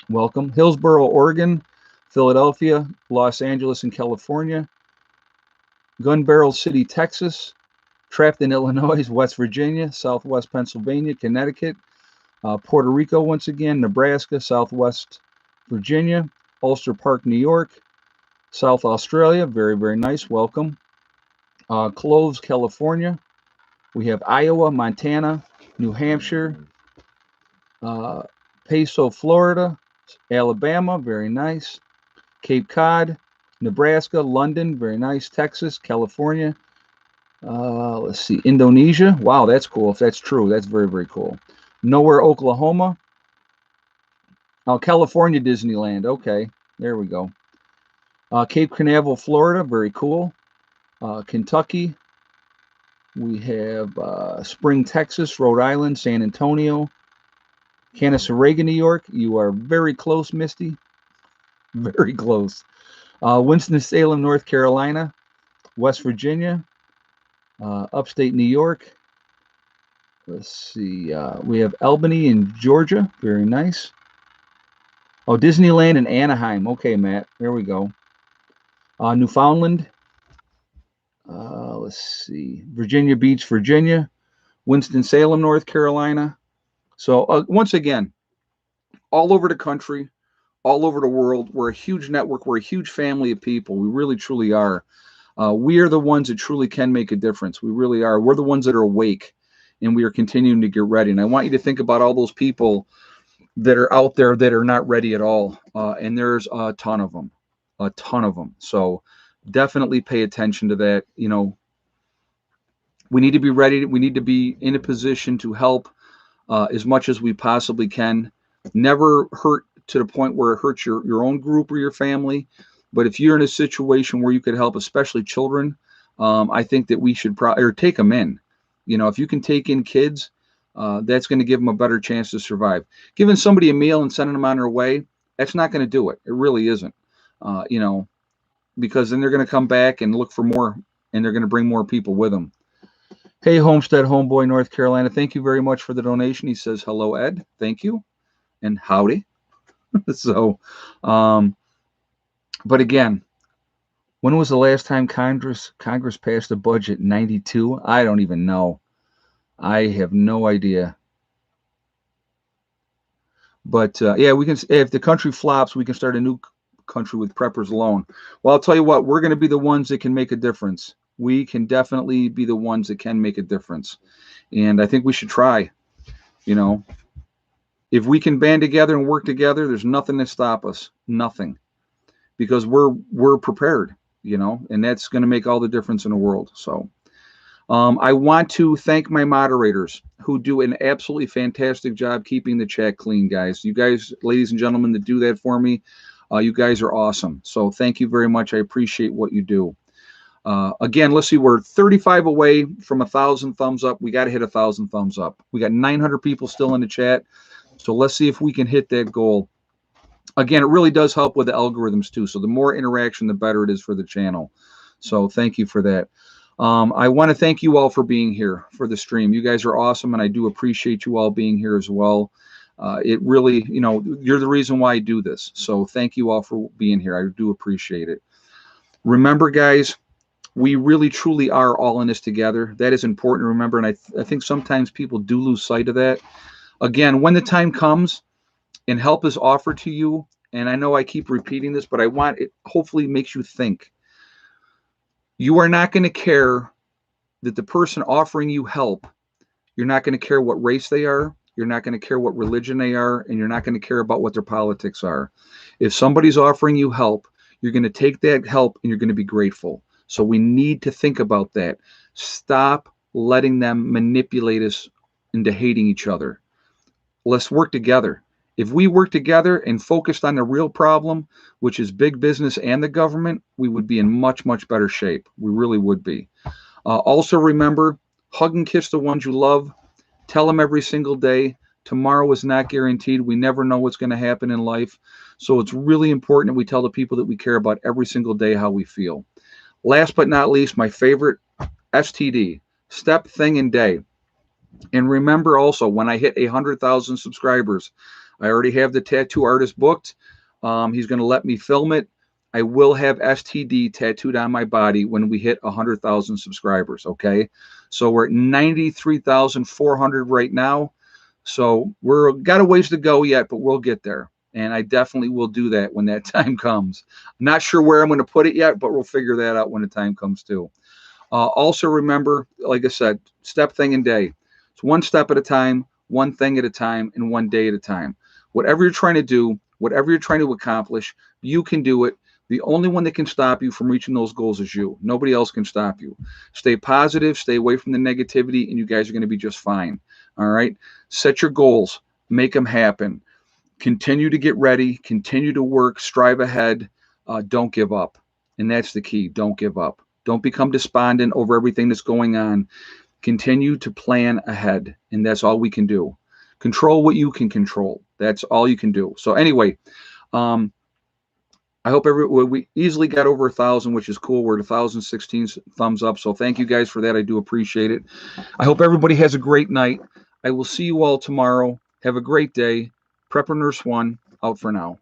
Welcome. Hillsboro, Oregon, Philadelphia, Los Angeles in California, Gun Barrel City, Texas, Trafton, Illinois, West Virginia, Southwest Pennsylvania, Connecticut, Puerto Rico once again, Nebraska, Southwest Virginia, Ulster Park, New York, South Australia, very, very nice. Welcome. Cloves, California. We have Iowa, Montana, New Hampshire, Peso, Florida, Alabama, very nice. Cape Cod, Nebraska, London, very nice. Texas, California. Let's see, Indonesia. Wow, that's cool. If that's true, that's very, very cool. Nowhere, Oklahoma. Oh, California Disneyland. Okay, there we go. Cape Canaveral, Florida, very cool. Kentucky. We have Spring, Texas, Rhode Island, San Antonio, Canaseraga, New York. You are very close, Misty. Very close. Winston-Salem, North Carolina, West Virginia, Upstate New York. Let's see. We have Albany in Georgia. Very nice. Oh, Disneyland in Anaheim. Okay, Matt. There we go. Newfoundland. Let's see. Virginia Beach, Virginia. Winston-Salem, North Carolina. So once again, all over the country, all over the world, we're a huge network. We're a huge family of people. We really, truly are. We are the ones that truly can make a difference. We really are. We're the ones that are awake, and we are continuing to get ready. And I want you to think about all those people that are out there that are not ready at all. And there's a ton of them, a ton of them. So definitely pay attention to that. You know, we need to be ready. We need to be in a position to help as much as we possibly can. Never hurt to the point where it hurts your own group or your family. But if you're in a situation where you could help, especially children, I think that we should or take them in. You know, if you can take in kids, that's going to give them a better chance to survive. Giving somebody a meal and sending them on their way, that's not going to do it. It really isn't. You know, because then they're going to come back and look for more, and they're going to bring more people with them. Hey, Homestead Homeboy, North Carolina. Thank you very much for the donation. He says, hello, Ed. Thank you. And howdy. So, but again, when was the last time Congress passed a budget? 92? I don't even know. I have no idea. But yeah, we can. If the country flops, we can start a new country with preppers alone. Well, I'll tell you what, we're going to be the ones that can make a difference. We can definitely be the ones that can make a difference. And I think we should try. You know, if we can band together and work together, there's nothing to stop us. Nothing. Because we're prepared, you know, and that's going to make all the difference in the world. So I want to thank my moderators who do an absolutely fantastic job keeping the chat clean, guys. You guys, ladies and gentlemen, that do that for me, you guys are awesome. So thank you very much. I appreciate what you do. Again, let's see, we're 35 away from 1,000 thumbs up. We got to hit 1,000 thumbs up. We got 900 people still in the chat. So let's see if we can hit that goal. Again, it really does help with the algorithms too. So the more interaction, the better it is for the channel. So thank you for that. I want to thank you all for being here for the stream. You guys are awesome, and I do appreciate you all being here as well. It really, you know, you're the reason why I do this. So thank you all for being here. I do appreciate it. Remember, guys, we really, truly are all in this together. That is important to remember, and I think sometimes people do lose sight of that. Again, when the time comes, and help is offered to you, and I know I keep repeating this, but I want it, hopefully makes you think. You are not going to care that the person offering you help, you're not going to care what race they are, you're not going to care what religion they are, and you're not going to care about what their politics are. If somebody's offering you help, you're going to take that help and you're going to be grateful. So we need to think about that. Stop letting them manipulate us into hating each other. Let's work together. If we work together and focused on the real problem, which is big business and the government, we would be in much, much better shape. We really would be. Also remember, hug and kiss the ones you love. Tell them every single day. Tomorrow is not guaranteed. We never know what's going to happen in life. So it's really important that we tell the people that we care about every single day how we feel. Last but not least, my favorite, STD, step, thing, and day. And remember also, when I hit 100,000 subscribers, I already have the tattoo artist booked. He's going to let me film it. I will have STD tattooed on my body when we hit 100,000 subscribers, okay? So we're at 93,400 right now. So we're got a ways to go yet, but we'll get there. And I definitely will do that when that time comes. I'm not sure where I'm going to put it yet, but we'll figure that out when the time comes too. Also remember, like I said, step, thing, and day. It's one step at a time, one thing at a time, and one day at a time. Whatever you're trying to do, whatever you're trying to accomplish, you can do it. The only one that can stop you from reaching those goals is you. Nobody else can stop you. Stay positive, stay away from the negativity, and you guys are going to be just fine. All right? Set your goals. Make them happen. Continue to get ready. Continue to work. Strive ahead. Don't give up. And that's the key. Don't give up. Don't become despondent over everything that's going on. Continue to plan ahead. And that's all we can do. Control what you can control. That's all you can do. So anyway, I hope we easily got over 1,000, which is cool. We're at 1,016 thumbs up. So thank you guys for that. I do appreciate it. I hope everybody has a great night. I will see you all tomorrow. Have a great day. Prepper Nurse 1 out for now.